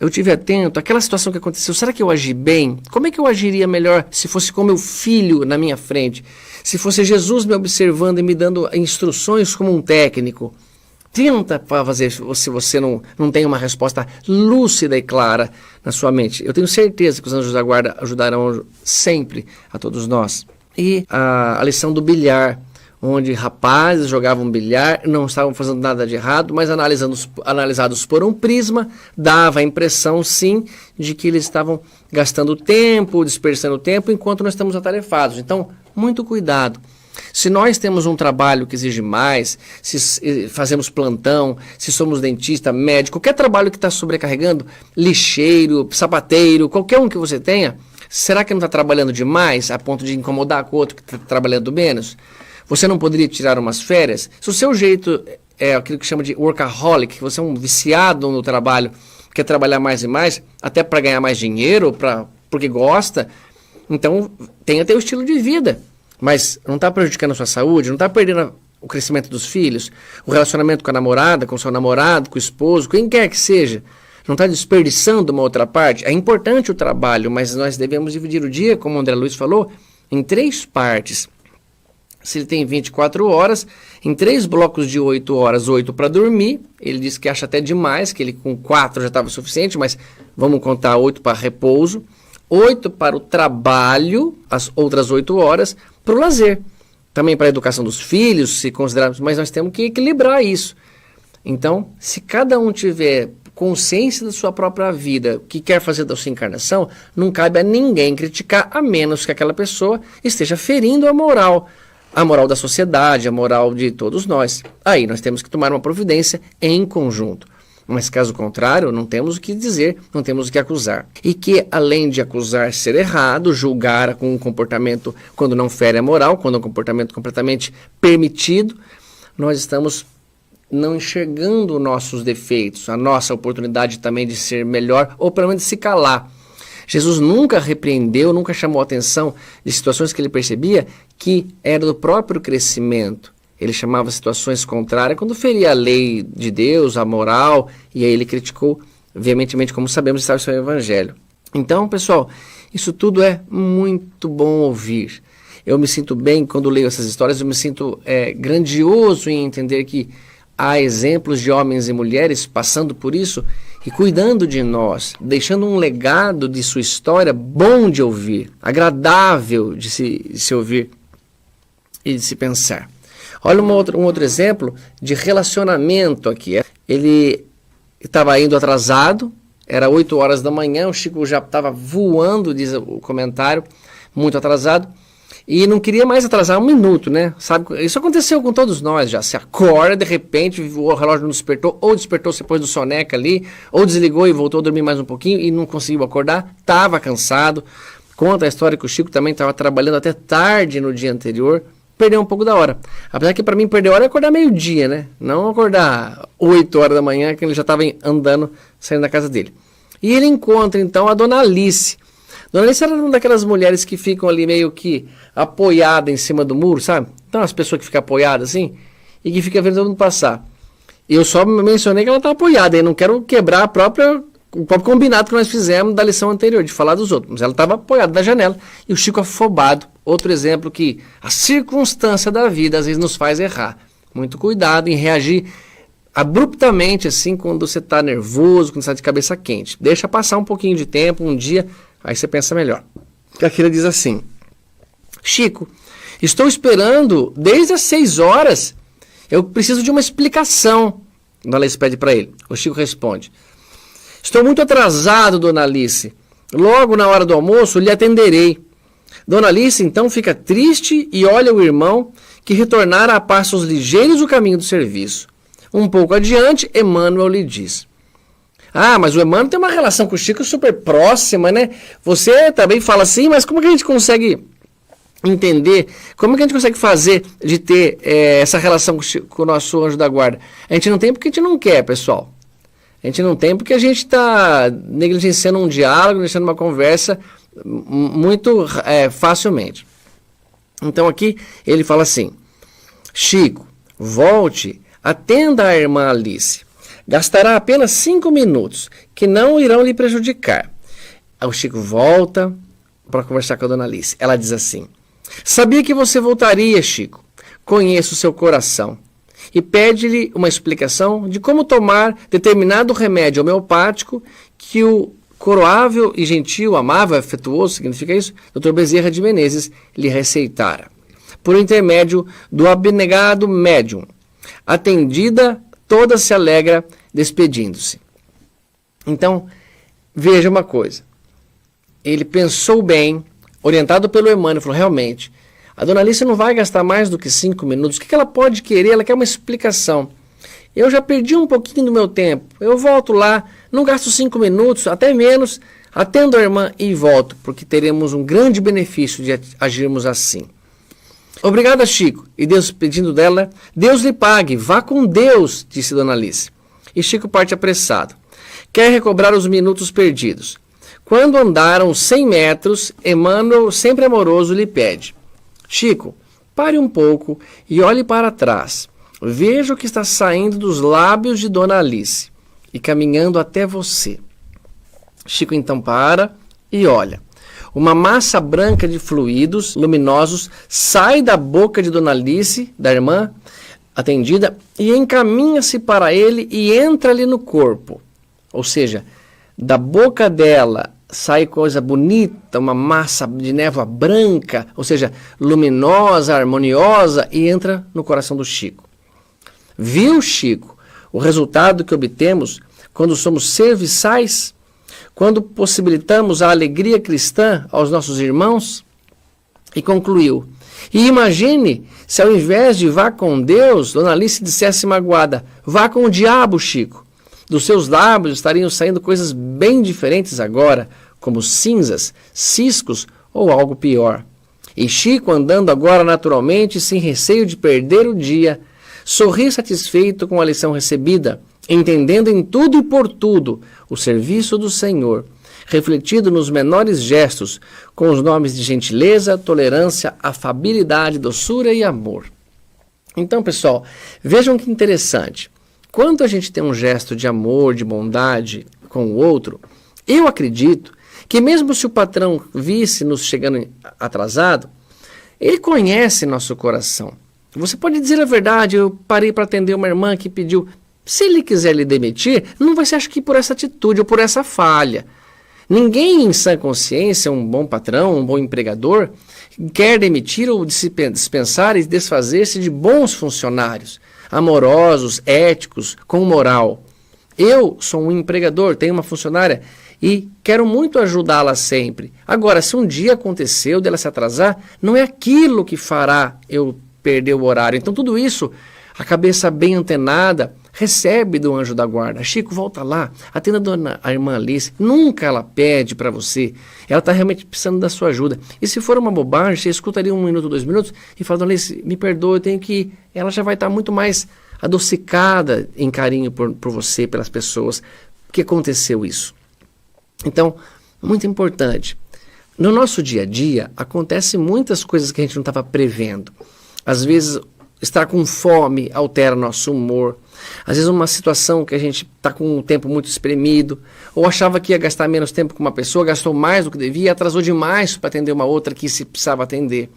Eu estive atento àquela situação que aconteceu. Será que eu agi bem? Como é que eu agiria melhor se fosse com meu filho na minha frente? Se fosse Jesus me observando e me dando instruções como um técnico? Tenta fazer se você não tem uma resposta lúcida e clara na sua mente. Eu tenho certeza que os anjos da guarda ajudarão sempre a todos nós. E a lição do bilhar, onde rapazes jogavam bilhar, não estavam fazendo nada de errado, mas analisados por um prisma, dava a impressão, sim, de que eles estavam gastando tempo, desperdiçando tempo, enquanto nós estamos atarefados. Então, muito cuidado. Se nós temos um trabalho que exige mais, se fazemos plantão, se somos dentista, médico, qualquer trabalho que está sobrecarregando, lixeiro, sapateiro, qualquer um que você tenha, será que não está trabalhando demais a ponto de incomodar com o outro que está trabalhando menos? Você não poderia tirar umas férias? Se o seu jeito é aquilo que chama de workaholic, que você é um viciado no trabalho, quer trabalhar mais e mais, até para ganhar mais dinheiro, porque gosta, então tenha teu estilo de vida. Mas não está prejudicando a sua saúde, não está perdendo o crescimento dos filhos, o relacionamento com a namorada, com o seu namorado, com o esposo, quem quer que seja. Não está desperdiçando uma outra parte. É importante o trabalho, mas nós devemos dividir o dia, como o André Luiz falou, em 3 partes. Se ele tem 24 horas, em 3 blocos de 8 horas, 8 para dormir. Ele disse que acha até demais, que ele com 4 já estava suficiente, mas vamos contar 8 para repouso. 8 para o trabalho, as outras 8 horas para o lazer. Também para a educação dos filhos, se considerarmos, mas nós temos que equilibrar isso. Então, se cada um tiver consciência da sua própria vida, o que quer fazer da sua encarnação, não cabe a ninguém criticar, a menos que aquela pessoa esteja ferindo a moral da sociedade, a moral de todos nós. Aí nós temos que tomar uma providência em conjunto. Mas caso contrário, não temos o que dizer, não temos o que acusar. E que, além de acusar ser errado, julgar com um comportamento quando não fere a moral, quando é um comportamento completamente permitido, nós estamos não enxergando nossos defeitos, a nossa oportunidade também de ser melhor, ou pelo menos de se calar. Jesus nunca repreendeu, nunca chamou a atenção de situações que ele percebia que era do próprio crescimento. Ele chamava situações contrárias quando feria a lei de Deus, a moral, e aí ele criticou veementemente, como sabemos, está o seu evangelho. Então, pessoal, isso tudo é muito bom ouvir. Eu me sinto bem quando leio essas histórias, eu me sinto grandioso em entender que há exemplos de homens e mulheres passando por isso e cuidando de nós, deixando um legado de sua história bom de ouvir, agradável de se ouvir e de se pensar. Olha um outro exemplo de relacionamento aqui. Ele estava indo atrasado, era 8 horas da manhã, o Chico já estava voando, diz o comentário, muito atrasado, e não queria mais atrasar 1 minuto, né? Sabe, isso aconteceu com todos nós já. Se acorda, de repente, o relógio não despertou, ou despertou depois do soneca ali, ou desligou e voltou a dormir mais um pouquinho e não conseguiu acordar, estava cansado. Conta a história que o Chico também estava trabalhando até tarde no dia anterior, perdeu um pouco da hora. Apesar que para mim perder a hora é acordar meio-dia, né? Não acordar 8 horas da manhã, que ele já estava andando, saindo da casa dele. E ele encontra então a Dona Alice. Dona Alice era uma daquelas mulheres que ficam ali meio que apoiada em cima do muro, sabe? Então as pessoas que ficam apoiadas assim e que ficam vendo todo mundo passar. Eu só mencionei que ela está apoiada, eu não quero quebrar o próprio combinado que nós fizemos da lição anterior, de falar dos outros. Mas ela estava apoiada na janela e o Chico afobado. Outro exemplo que a circunstância da vida às vezes nos faz errar. Muito cuidado em reagir abruptamente assim quando você está nervoso, quando você está de cabeça quente. Deixa passar um pouquinho de tempo, um dia, aí você pensa melhor. Aquilo diz assim: Chico, estou esperando desde as 6 horas. Eu preciso de uma explicação. Dona Alice pede para ele. O Chico responde: estou muito atrasado, Dona Alice. Logo na hora do almoço lhe atenderei. Dona Alice então fica triste e olha o irmão que retornara a passos ligeiros o caminho do serviço. Um pouco adiante, Emmanuel lhe diz: ah, mas o Emmanuel tem uma relação com o Chico super próxima, né? Você também fala assim, mas como que a gente consegue entender, como que a gente consegue fazer de ter essa relação com o nosso anjo da guarda? A gente não tem porque a gente não quer, pessoal. A gente não tem porque a gente está negligenciando um diálogo, deixando uma conversa muito facilmente. Então aqui ele fala assim: Chico, volte, atenda a irmã Alice. Gastará apenas 5 minutos, que não irão lhe prejudicar. Aí o Chico volta para conversar com a dona Alice. Ela diz assim: sabia que você voltaria, Chico. Conheço o seu coração. E pede-lhe uma explicação de como tomar determinado remédio homeopático que o coroável e gentil, amável, afetuoso, significa isso, Dr. Bezerra de Menezes lhe receitara, por intermédio do abnegado médium. Atendida, toda se alegra, despedindo-se. Então, veja uma coisa. Ele pensou bem, orientado pelo Emmanuel, falou: realmente, a dona Alice não vai gastar mais do que 5 minutos. O que ela pode querer? Ela quer uma explicação. Eu já perdi um pouquinho do meu tempo. Eu volto lá, não gasto 5 minutos, até menos, atendo a irmã e volto, porque teremos um grande benefício de agirmos assim. Obrigada, Chico. E Deus, pedindo dela: Deus lhe pague, vá com Deus, disse dona Alice. E Chico parte apressado. Quer recobrar os minutos perdidos. Quando andaram 100 metros, Emmanuel, sempre amoroso, lhe pede: Chico, pare um pouco e olhe para trás. Veja o que está saindo dos lábios de dona Alice e caminhando até você. Chico então para e olha. Uma massa branca de fluidos luminosos sai da boca de dona Alice, da irmã atendida, e encaminha-se para ele e entra ali no corpo. Ou seja, da boca dela sai coisa bonita, uma massa de névoa branca, ou seja, luminosa, harmoniosa, e entra no coração do Chico. Viu, Chico, o resultado que obtemos quando somos serviçais? Quando possibilitamos a alegria cristã aos nossos irmãos? E concluiu: e imagine se ao invés de vá com Deus, dona Alice dissesse magoada: vá com o diabo, Chico. Dos seus lábios estariam saindo coisas bem diferentes agora, como cinzas, ciscos ou algo pior. E Chico, andando agora naturalmente, sem receio de perder o dia, sorri satisfeito com a lição recebida, entendendo em tudo e por tudo o serviço do Senhor, refletido nos menores gestos, com os nomes de gentileza, tolerância, afabilidade, doçura e amor. Então, pessoal, vejam que interessante. Quando a gente tem um gesto de amor, de bondade com o outro, eu acredito que mesmo se o patrão visse nos chegando atrasado, ele conhece nosso coração. Você pode dizer a verdade: eu parei para atender uma irmã que pediu. Se ele quiser lhe demitir, não vai ser, acho que por essa atitude ou por essa falha. Ninguém em sã consciência, um bom patrão, um bom empregador, quer demitir ou dispensar e desfazer-se de bons funcionários, amorosos, éticos, com moral. Eu sou um empregador, tenho uma funcionária e quero muito ajudá-la sempre. Agora, se um dia aconteceu dela se atrasar, não é aquilo que fará eu perder o horário. Então, tudo isso, a cabeça bem antenada, recebe do anjo da guarda. Chico, volta lá, atenda a irmã Alice. Nunca ela pede para você. Ela está realmente precisando da sua ajuda. E se for uma bobagem, você escutaria 1 minuto, 2 minutos e fala: dona Alice, me perdoe, eu tenho que ir. Ela já vai estar muito mais adocicada em carinho por você, pelas pessoas. Que aconteceu isso. Então, muito importante. No nosso dia a dia, acontecem muitas coisas que a gente não estava prevendo. Às vezes, estar com fome altera nosso humor. Às vezes, uma situação que a gente está com um tempo muito espremido, ou achava que ia gastar menos tempo com uma pessoa, gastou mais do que devia, atrasou demais para atender uma outra que se precisava atender.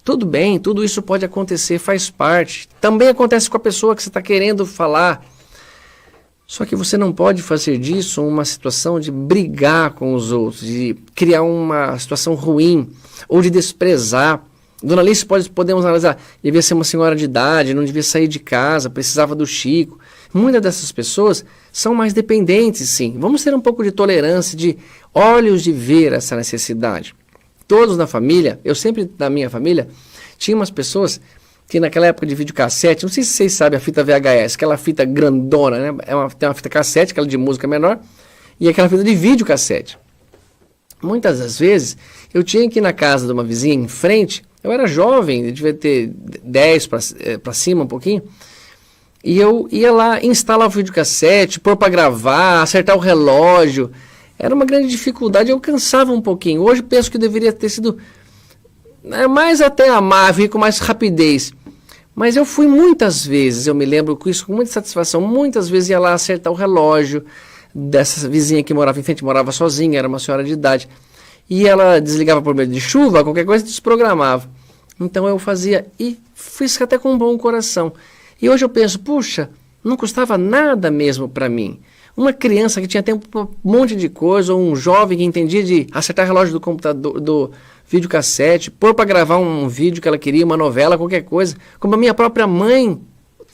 Tudo bem, tudo isso pode acontecer, faz parte. Também acontece com a pessoa que você está querendo falar. Só que você não pode fazer disso uma situação de brigar com os outros, de criar uma situação ruim, ou de desprezar. Dona Alice, podemos analisar: devia ser uma senhora de idade, não devia sair de casa, precisava do Chico. Muitas dessas pessoas são mais dependentes, sim. Vamos ter um pouco de tolerância, de olhos de ver essa necessidade. Todos na família, eu sempre, na minha família, tinha umas pessoas tinha naquela época de videocassete, não sei se vocês sabem a fita VHS, aquela fita grandona, né? Tem uma fita cassete, aquela de música menor, e aquela fita de videocassete. Muitas das vezes, eu tinha que ir na casa de uma vizinha em frente, eu era jovem, eu devia ter 10 para cima, um pouquinho, e eu ia lá, instalar o videocassete, pôr para gravar, acertar o relógio. Era uma grande dificuldade, eu cansava um pouquinho. Hoje penso que deveria ter sido mais até amável e com mais rapidez. Mas eu fui muitas vezes, eu me lembro com isso com muita satisfação, muitas vezes ia lá acertar o relógio dessa vizinha que morava em frente, morava sozinha, era uma senhora de idade. E ela desligava por medo de chuva, qualquer coisa desprogramava. Então eu fazia e fiz até com um bom coração. E hoje eu penso, puxa, não custava nada mesmo para mim. Uma criança que tinha tempo para um monte de coisa, ou um jovem que entendia de acertar relógio do computador, do videocassete, pôr para gravar um vídeo que ela queria, uma novela, qualquer coisa. Como a minha própria mãe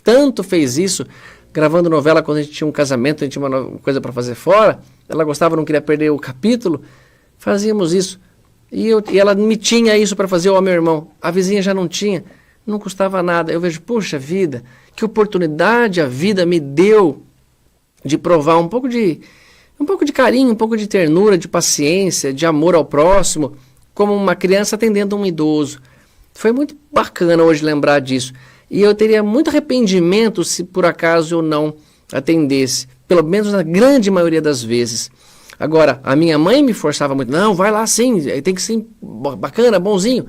tanto fez isso, gravando novela quando a gente tinha um casamento, a gente tinha uma coisa para fazer fora, ela gostava, não queria perder o capítulo, fazíamos isso. E ela me tinha isso para fazer, ou meu irmão, a vizinha já não tinha. Não custava nada. Eu vejo, puxa vida, que oportunidade a vida me deu de provar um pouco de carinho, um pouco de ternura, de paciência, de amor ao próximo, como uma criança atendendo um idoso. Foi muito bacana hoje lembrar disso. E eu teria muito arrependimento se por acaso eu não atendesse, pelo menos na grande maioria das vezes. Agora, a minha mãe me forçava muito, não, vai lá sim, tem que ser bacana, bonzinho.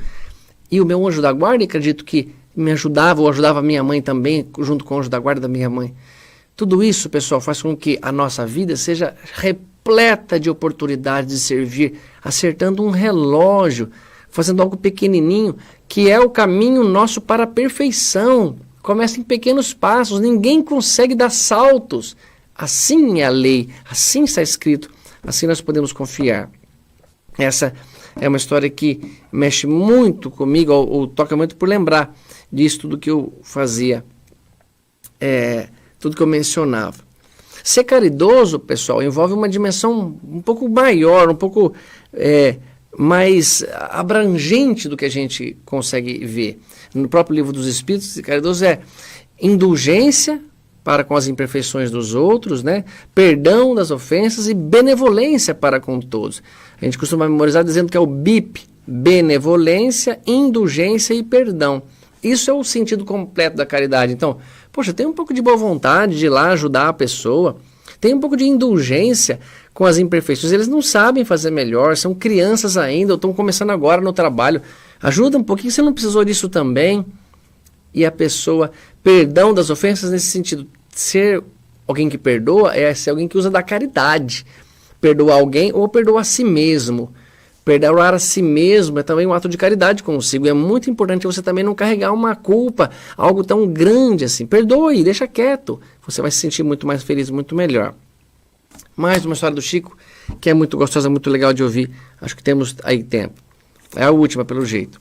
E o meu anjo da guarda, acredito que me ajudava, ou ajudava a minha mãe também, junto com o anjo da guarda da minha mãe. Tudo isso, pessoal, faz com que a nossa vida seja repleta de oportunidades de servir, acertando um relógio, fazendo algo pequenininho, que é o caminho nosso para a perfeição. Começa em pequenos passos, ninguém consegue dar saltos. Assim é a lei, assim está escrito, assim nós podemos confiar. Essa é uma história que mexe muito comigo, ou toca muito por lembrar disso, tudo que eu fazia, tudo que eu mencionava. Ser caridoso, pessoal, envolve uma dimensão um pouco maior, um pouco mais abrangente do que a gente consegue ver. No próprio livro dos Espíritos, ser caridoso é indulgência para com as imperfeições dos outros, né? Perdão das ofensas e benevolência para com todos. A gente costuma memorizar dizendo que é o BIP, benevolência, indulgência e perdão. Isso é o sentido completo da caridade. Então, poxa, tem um pouco de boa vontade de ir lá ajudar a pessoa, tem um pouco de indulgência com as imperfeições. Eles não sabem fazer melhor, são crianças ainda, ou estão começando agora no trabalho. Ajuda um pouquinho, você não precisou disso também. E a pessoa, perdão das ofensas nesse sentido, ser alguém que perdoa é ser alguém que usa da caridade. Perdoar alguém ou perdoar a si mesmo. Perdoar a si mesmo é também um ato de caridade consigo. E é muito importante você também não carregar uma culpa, algo tão grande assim. Perdoe, deixa quieto. Você vai se sentir muito mais feliz, muito melhor. Mais uma história do Chico, que é muito gostosa, muito legal de ouvir. Acho que temos aí tempo. É a última, pelo jeito.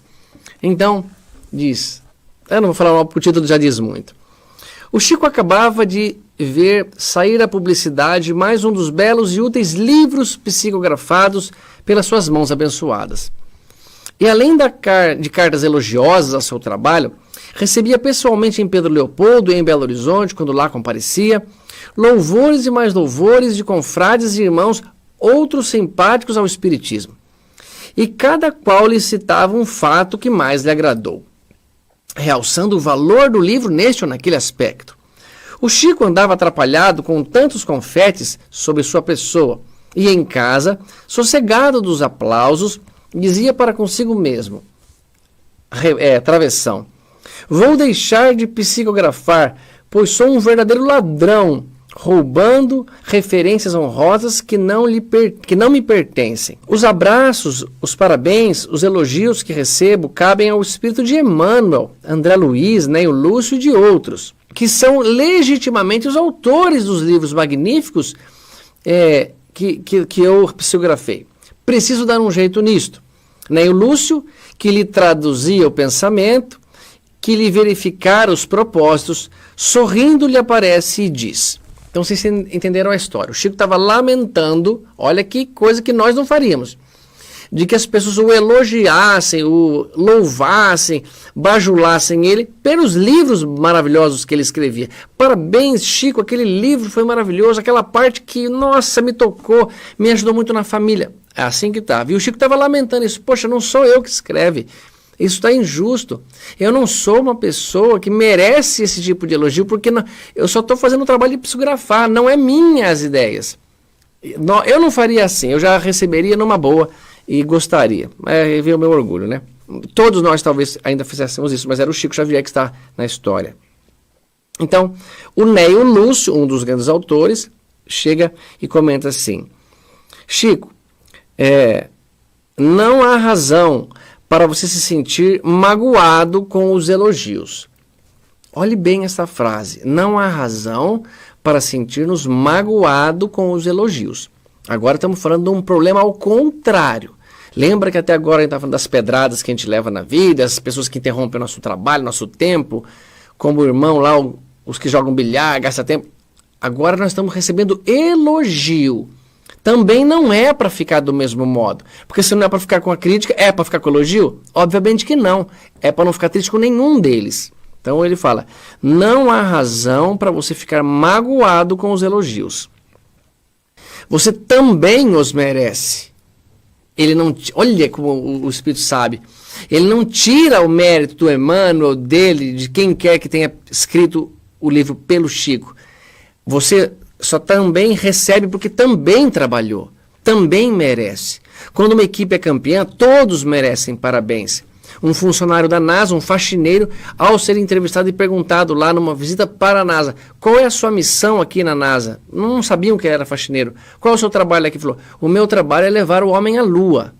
Então, diz... Eu não vou falar mal porque o título já diz muito. O Chico acabava de ver sair à publicidade mais um dos belos e úteis livros psicografados pelas suas mãos abençoadas. E além de cartas elogiosas ao seu trabalho, recebia pessoalmente em Pedro Leopoldo e em Belo Horizonte, quando lá comparecia, louvores e mais louvores de confrades e irmãos, outros simpáticos ao espiritismo. E cada qual lhe citava um fato que mais lhe agradou, realçando o valor do livro neste ou naquele aspecto. O Chico andava atrapalhado com tantos confetes sobre sua pessoa, e em casa, sossegado dos aplausos, dizia para consigo mesmo, travessão, vou deixar de psicografar, pois sou um verdadeiro ladrão, roubando referências honrosas que não me pertencem. Os abraços, os parabéns, os elogios que recebo cabem ao espírito de Emmanuel, André Luiz, Neio Lúcio e de outros, que são legitimamente os autores dos livros magníficos que eu psicografei. Preciso dar um jeito nisto. Neio Lúcio, que lhe traduzia o pensamento, que lhe verificara os propósitos, sorrindo lhe aparece e diz... Então vocês entenderam a história. O Chico estava lamentando, olha que coisa que nós não faríamos. de que as pessoas o elogiassem, o louvassem, bajulassem ele pelos livros maravilhosos que ele escrevia. Parabéns, Chico, aquele livro foi maravilhoso, aquela parte que, nossa, me tocou, me ajudou muito na família. É assim que estava. E o Chico estava lamentando isso. Poxa, não sou eu que escreve. Isso está injusto. Eu não sou uma pessoa que merece esse tipo de elogio, porque não, eu só estou fazendo o trabalho de psicografar, não é minhas ideias. Eu não faria assim, eu já receberia numa boa e gostaria. É ver o meu orgulho, né? Todos nós talvez ainda fizéssemos isso, mas era o Chico Xavier que está na história. Então, o Neio Lúcio, um dos grandes autores, chega e comenta assim: Chico, não há razão para você se sentir magoado com os elogios. Olhe bem essa frase. Não há razão para sentir-nos magoado com os elogios. Agora estamos falando de um problema ao contrário. Lembra que até agora a gente está falando das pedradas que a gente leva na vida, as pessoas que interrompem o nosso trabalho, nosso tempo, como o irmão lá, os que jogam bilhar, gastam tempo. Agora nós estamos recebendo elogio. Também não é para ficar do mesmo modo. Porque se não é para ficar com a crítica, é para ficar com o elogio? Obviamente que não. É para não ficar triste com nenhum deles. Então ele fala, não há razão para você ficar magoado com os elogios. Você também os merece. Ele não, olha como o Espírito sabe. Ele não tira o mérito do Emmanuel, dele, de quem quer que tenha escrito o livro pelo Chico. Você só também recebe porque também trabalhou, também merece. Quando uma equipe é campeã, todos merecem parabéns. Um funcionário da NASA, um faxineiro, ao ser entrevistado e perguntado lá numa visita para a NASA, qual é a sua missão aqui na NASA? Não sabiam que era faxineiro. Qual é o seu trabalho aqui? Falou, o meu trabalho é levar o homem à Lua.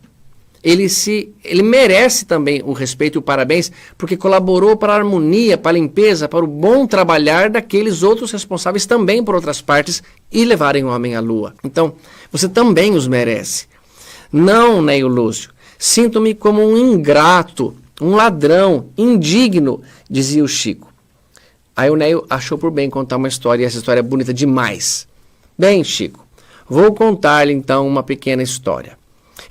Ele merece também o respeito e o parabéns, porque colaborou para a harmonia, para a limpeza, para o bom trabalhar daqueles outros responsáveis também por outras partes e levarem o homem à Lua. Então, você também os merece. Não, Neio Lúcio, sinto-me como um ingrato, um ladrão, indigno, dizia o Chico. Aí o Neio achou por bem contar uma história, e essa história é bonita demais. Bem, Chico, vou contar-lhe então uma pequena história.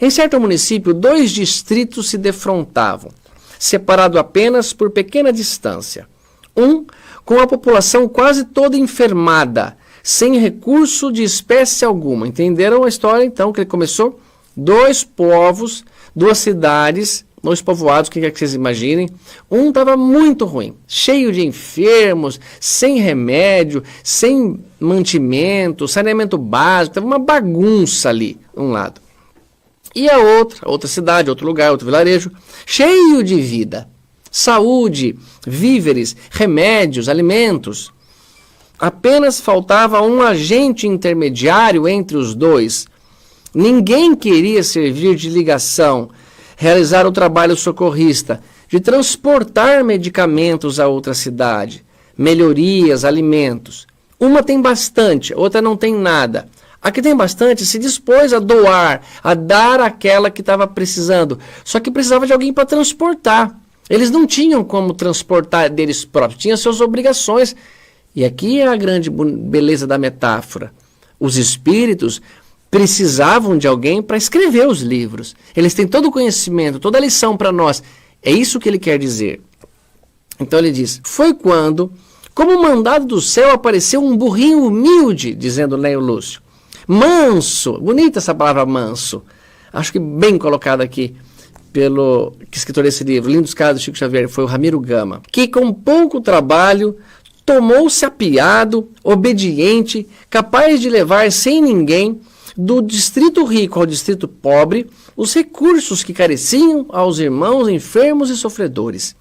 Em certo município, 2 distritos se defrontavam, separados apenas por pequena distância. Um, com a população quase toda enfermada, sem recurso de espécie alguma. Entenderam a história, então, que ele começou? 2 povos, 2 cidades, 2 povoados, o que quer que vocês imaginem. Um estava muito ruim, cheio de enfermos, sem remédio, sem mantimento, saneamento básico, estava uma bagunça ali, um lado. E a outra cidade, outro lugar, outro vilarejo, cheio de vida, saúde, víveres, remédios, alimentos. Apenas faltava um agente intermediário entre os dois. Ninguém queria servir de ligação, realizar o trabalho socorrista, de transportar medicamentos a outra cidade, melhorias, alimentos. Uma tem bastante, outra não tem nada. A que tem bastante se dispôs a doar, a dar àquela que estava precisando. Só que precisava de alguém para transportar. Eles não tinham como transportar deles próprios, tinham suas obrigações. E aqui é a grande beleza da metáfora. Os espíritos precisavam de alguém para escrever os livros. Eles têm todo o conhecimento, toda a lição para nós. É isso que ele quer dizer. Então ele diz, foi quando, como mandado do céu, apareceu um burrinho humilde, dizendo Neio Lúcio. Manso, bonita essa palavra manso, acho que bem colocada aqui pelo escritor desse livro, Lindos Casos do Chico Xavier, foi o Ramiro Gama, que com pouco trabalho tomou-se apiado, obediente, capaz de levar sem ninguém do distrito rico ao distrito pobre os recursos que careciam aos irmãos enfermos e sofredores.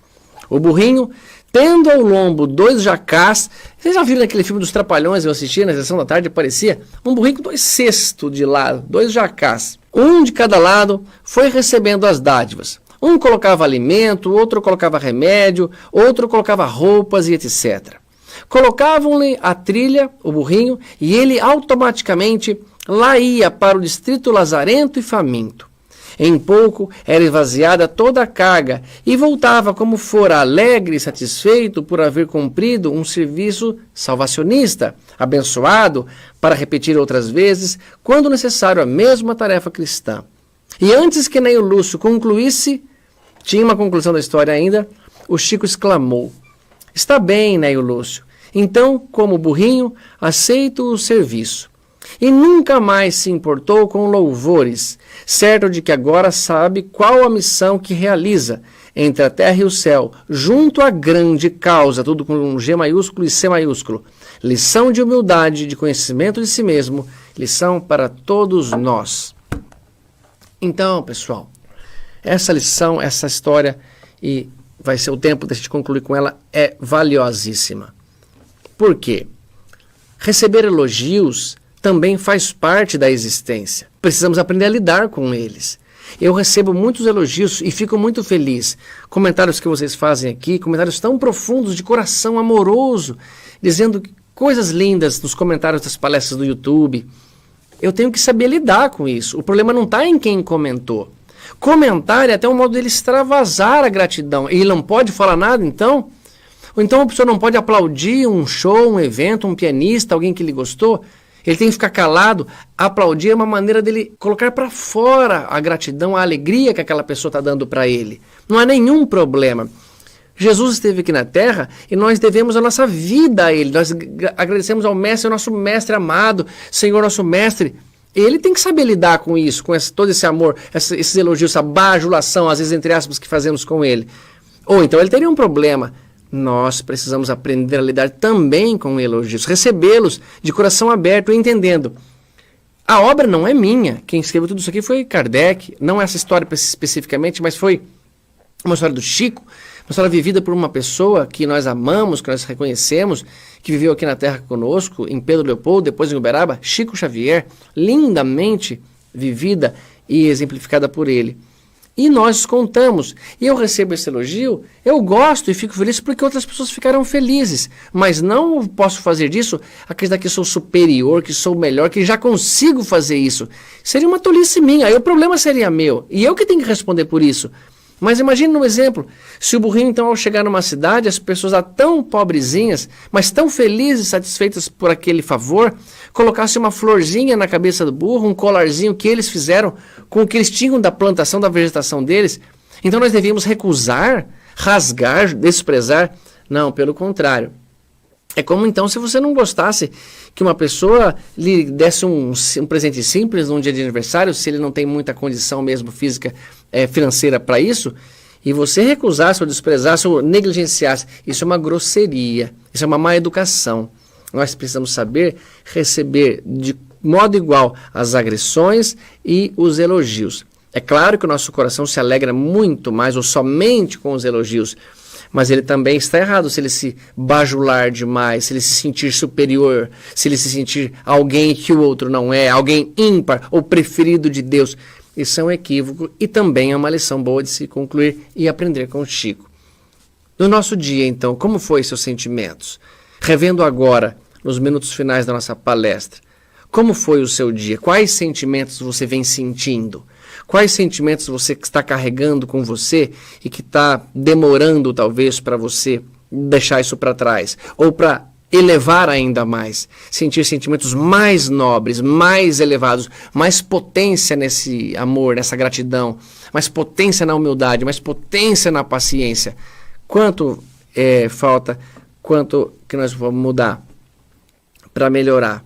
O burrinho, tendo ao lombo 2 jacás, vocês já viram naquele filme dos Trapalhões, eu assisti na sessão da tarde, aparecia um burrinho com 2 cestos de lado, 2 jacás. Um de cada lado foi recebendo as dádivas. Um colocava alimento, outro colocava remédio, outro colocava roupas e etc. Colocavam-lhe a trilha, o burrinho, e ele automaticamente lá ia para o distrito lazarento e faminto. Em pouco era esvaziada toda a carga e voltava como fora alegre e satisfeito por haver cumprido um serviço salvacionista, abençoado para repetir outras vezes, quando necessário, a mesma tarefa cristã. E antes que Neio Lúcio concluísse, tinha uma conclusão da história ainda, o Chico exclamou: está bem, Neio Lúcio, então, como burrinho, aceito o serviço. E nunca mais se importou com louvores, certo de que agora sabe qual a missão que realiza entre a terra e o céu, junto à grande causa, tudo com um G maiúsculo e C maiúsculo. Lição de humildade, de conhecimento de si mesmo, lição para todos nós. Então, pessoal, essa lição, essa história, e vai ser o tempo de a gente concluir com ela, é valiosíssima. Por quê? Receber elogios também faz parte da existência. Precisamos aprender a lidar com eles. Eu recebo muitos elogios e fico muito feliz. Comentários que vocês fazem aqui, comentários tão profundos, de coração amoroso, dizendo coisas lindas nos comentários das palestras do YouTube. Eu tenho que saber lidar com isso. O problema não está em quem comentou. Comentar é até um modo dele extravasar a gratidão. E ele não pode falar nada, então? Ou então a pessoa não pode aplaudir um show, um evento, um pianista, alguém que ele gostou? Ele tem que ficar calado. Aplaudir é uma maneira dele colocar para fora a gratidão, a alegria que aquela pessoa está dando para ele. Não há nenhum problema. Jesus esteve aqui na Terra e nós devemos a nossa vida a Ele. Nós agradecemos ao Mestre, ao nosso Mestre amado, Senhor nosso Mestre. Ele tem que saber lidar com isso, com todo esse amor, esses elogios, essa bajulação, às vezes entre aspas, que fazemos com Ele. Ou então ele teria um problema. Nós precisamos aprender a lidar também com elogios, recebê-los de coração aberto e entendendo. A obra não é minha. Quem escreveu tudo isso aqui foi Kardec. Não essa história especificamente, mas foi uma história do Chico, uma história vivida por uma pessoa que nós amamos, que nós reconhecemos, que viveu aqui na Terra conosco, em Pedro Leopoldo, depois em Uberaba, Chico Xavier, lindamente vivida e exemplificada por ele. E nós contamos. E eu recebo esse elogio, eu gosto e fico feliz porque outras pessoas ficaram felizes. Mas não posso fazer disso, acreditar que sou superior, que sou melhor, que já consigo fazer isso. Seria uma tolice minha, aí o problema seria meu. E eu que tenho que responder por isso. Mas imagine um exemplo, se o burrinho então ao chegar numa cidade, as pessoas lá tão pobrezinhas, mas tão felizes e satisfeitas por aquele favor, colocasse uma florzinha na cabeça do burro, um colarzinho que eles fizeram com o que eles tinham da plantação, da vegetação deles, então nós devíamos recusar, rasgar, desprezar? Não, pelo contrário. É como então se você não gostasse que uma pessoa lhe desse um presente simples num dia de aniversário, se ele não tem muita condição mesmo física, financeira para isso, e você recusasse ou desprezasse ou negligenciasse, isso é uma grosseria, isso é uma má educação. Nós precisamos saber receber de modo igual as agressões e os elogios. É claro que o nosso coração se alegra muito mais ou somente com os elogios, mas ele também está errado se ele se bajular demais, se ele se sentir superior, se ele se sentir alguém que o outro não é, alguém ímpar ou preferido de Deus. Isso é um equívoco e também é uma lição boa de se concluir e aprender com o Chico. No nosso dia, então, como foi seus sentimentos? Revendo agora, nos minutos finais da nossa palestra, como foi o seu dia? Quais sentimentos você vem sentindo? Quais sentimentos você está carregando com você e que está demorando talvez para você deixar isso para trás? Ou para elevar ainda mais, sentir sentimentos mais nobres, mais elevados, mais potência nesse amor, nessa gratidão, mais potência na humildade, mais potência na paciência. Quanto falta, quanto que nós vamos mudar para melhorar?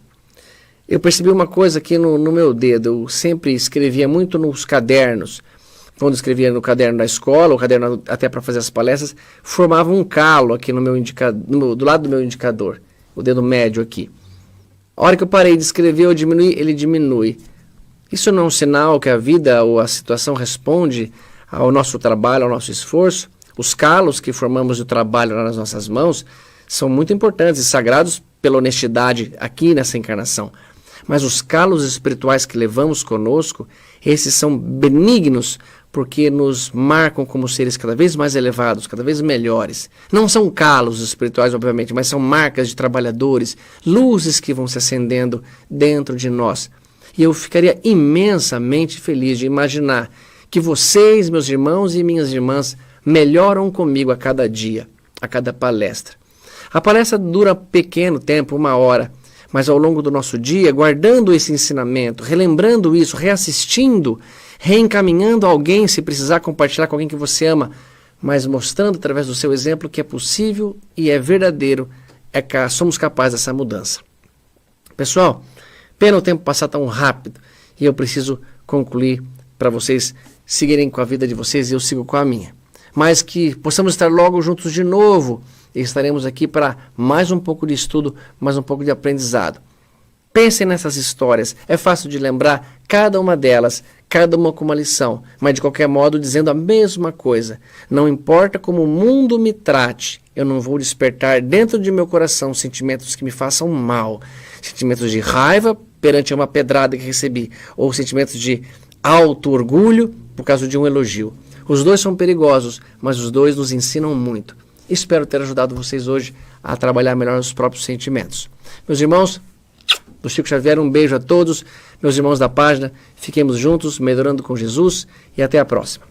Eu percebi uma coisa aqui no meu dedo. Eu sempre escrevia muito nos cadernos. Quando escrevia no caderno da escola, o caderno até para fazer as palestras, formava um calo aqui no meu indicador, do lado do meu indicador, o dedo médio aqui. A hora que eu parei de escrever, ele diminui. Isso não é um sinal que a vida ou a situação responde ao nosso trabalho, ao nosso esforço? Os calos que formamos do trabalho nas nossas mãos são muito importantes e sagrados pela honestidade aqui nessa encarnação. Mas os calos espirituais que levamos conosco, esses são benignos, porque nos marcam como seres cada vez mais elevados, cada vez melhores. Não são calos espirituais, obviamente, mas são marcas de trabalhadores, luzes que vão se acendendo dentro de nós. E eu ficaria imensamente feliz de imaginar que vocês, meus irmãos e minhas irmãs, melhoram comigo a cada dia, a cada palestra. A palestra dura pequeno tempo, 1 hora, mas ao longo do nosso dia, guardando esse ensinamento, relembrando isso, reassistindo reencaminhando alguém, se precisar compartilhar com alguém que você ama, mas mostrando através do seu exemplo que é possível e é verdadeiro, somos capazes dessa mudança. Pessoal, pena o tempo passar tão rápido e eu preciso concluir para vocês seguirem com a vida de vocês e eu sigo com a minha. Mas que possamos estar logo juntos de novo e estaremos aqui para mais um pouco de estudo, mais um pouco de aprendizado. Pensem nessas histórias, é fácil de lembrar cada uma delas, cada uma com uma lição, mas de qualquer modo dizendo a mesma coisa. Não importa como o mundo me trate, eu não vou despertar dentro de meu coração sentimentos que me façam mal, sentimentos de raiva perante uma pedrada que recebi, ou sentimentos de auto-orgulho por causa de um elogio. Os dois são perigosos, mas os dois nos ensinam muito. Espero ter ajudado vocês hoje a trabalhar melhor os próprios sentimentos. Meus irmãos, do Chico Xavier, um beijo a todos. Meus irmãos da página, fiquemos juntos, melhorando com Jesus e até a próxima.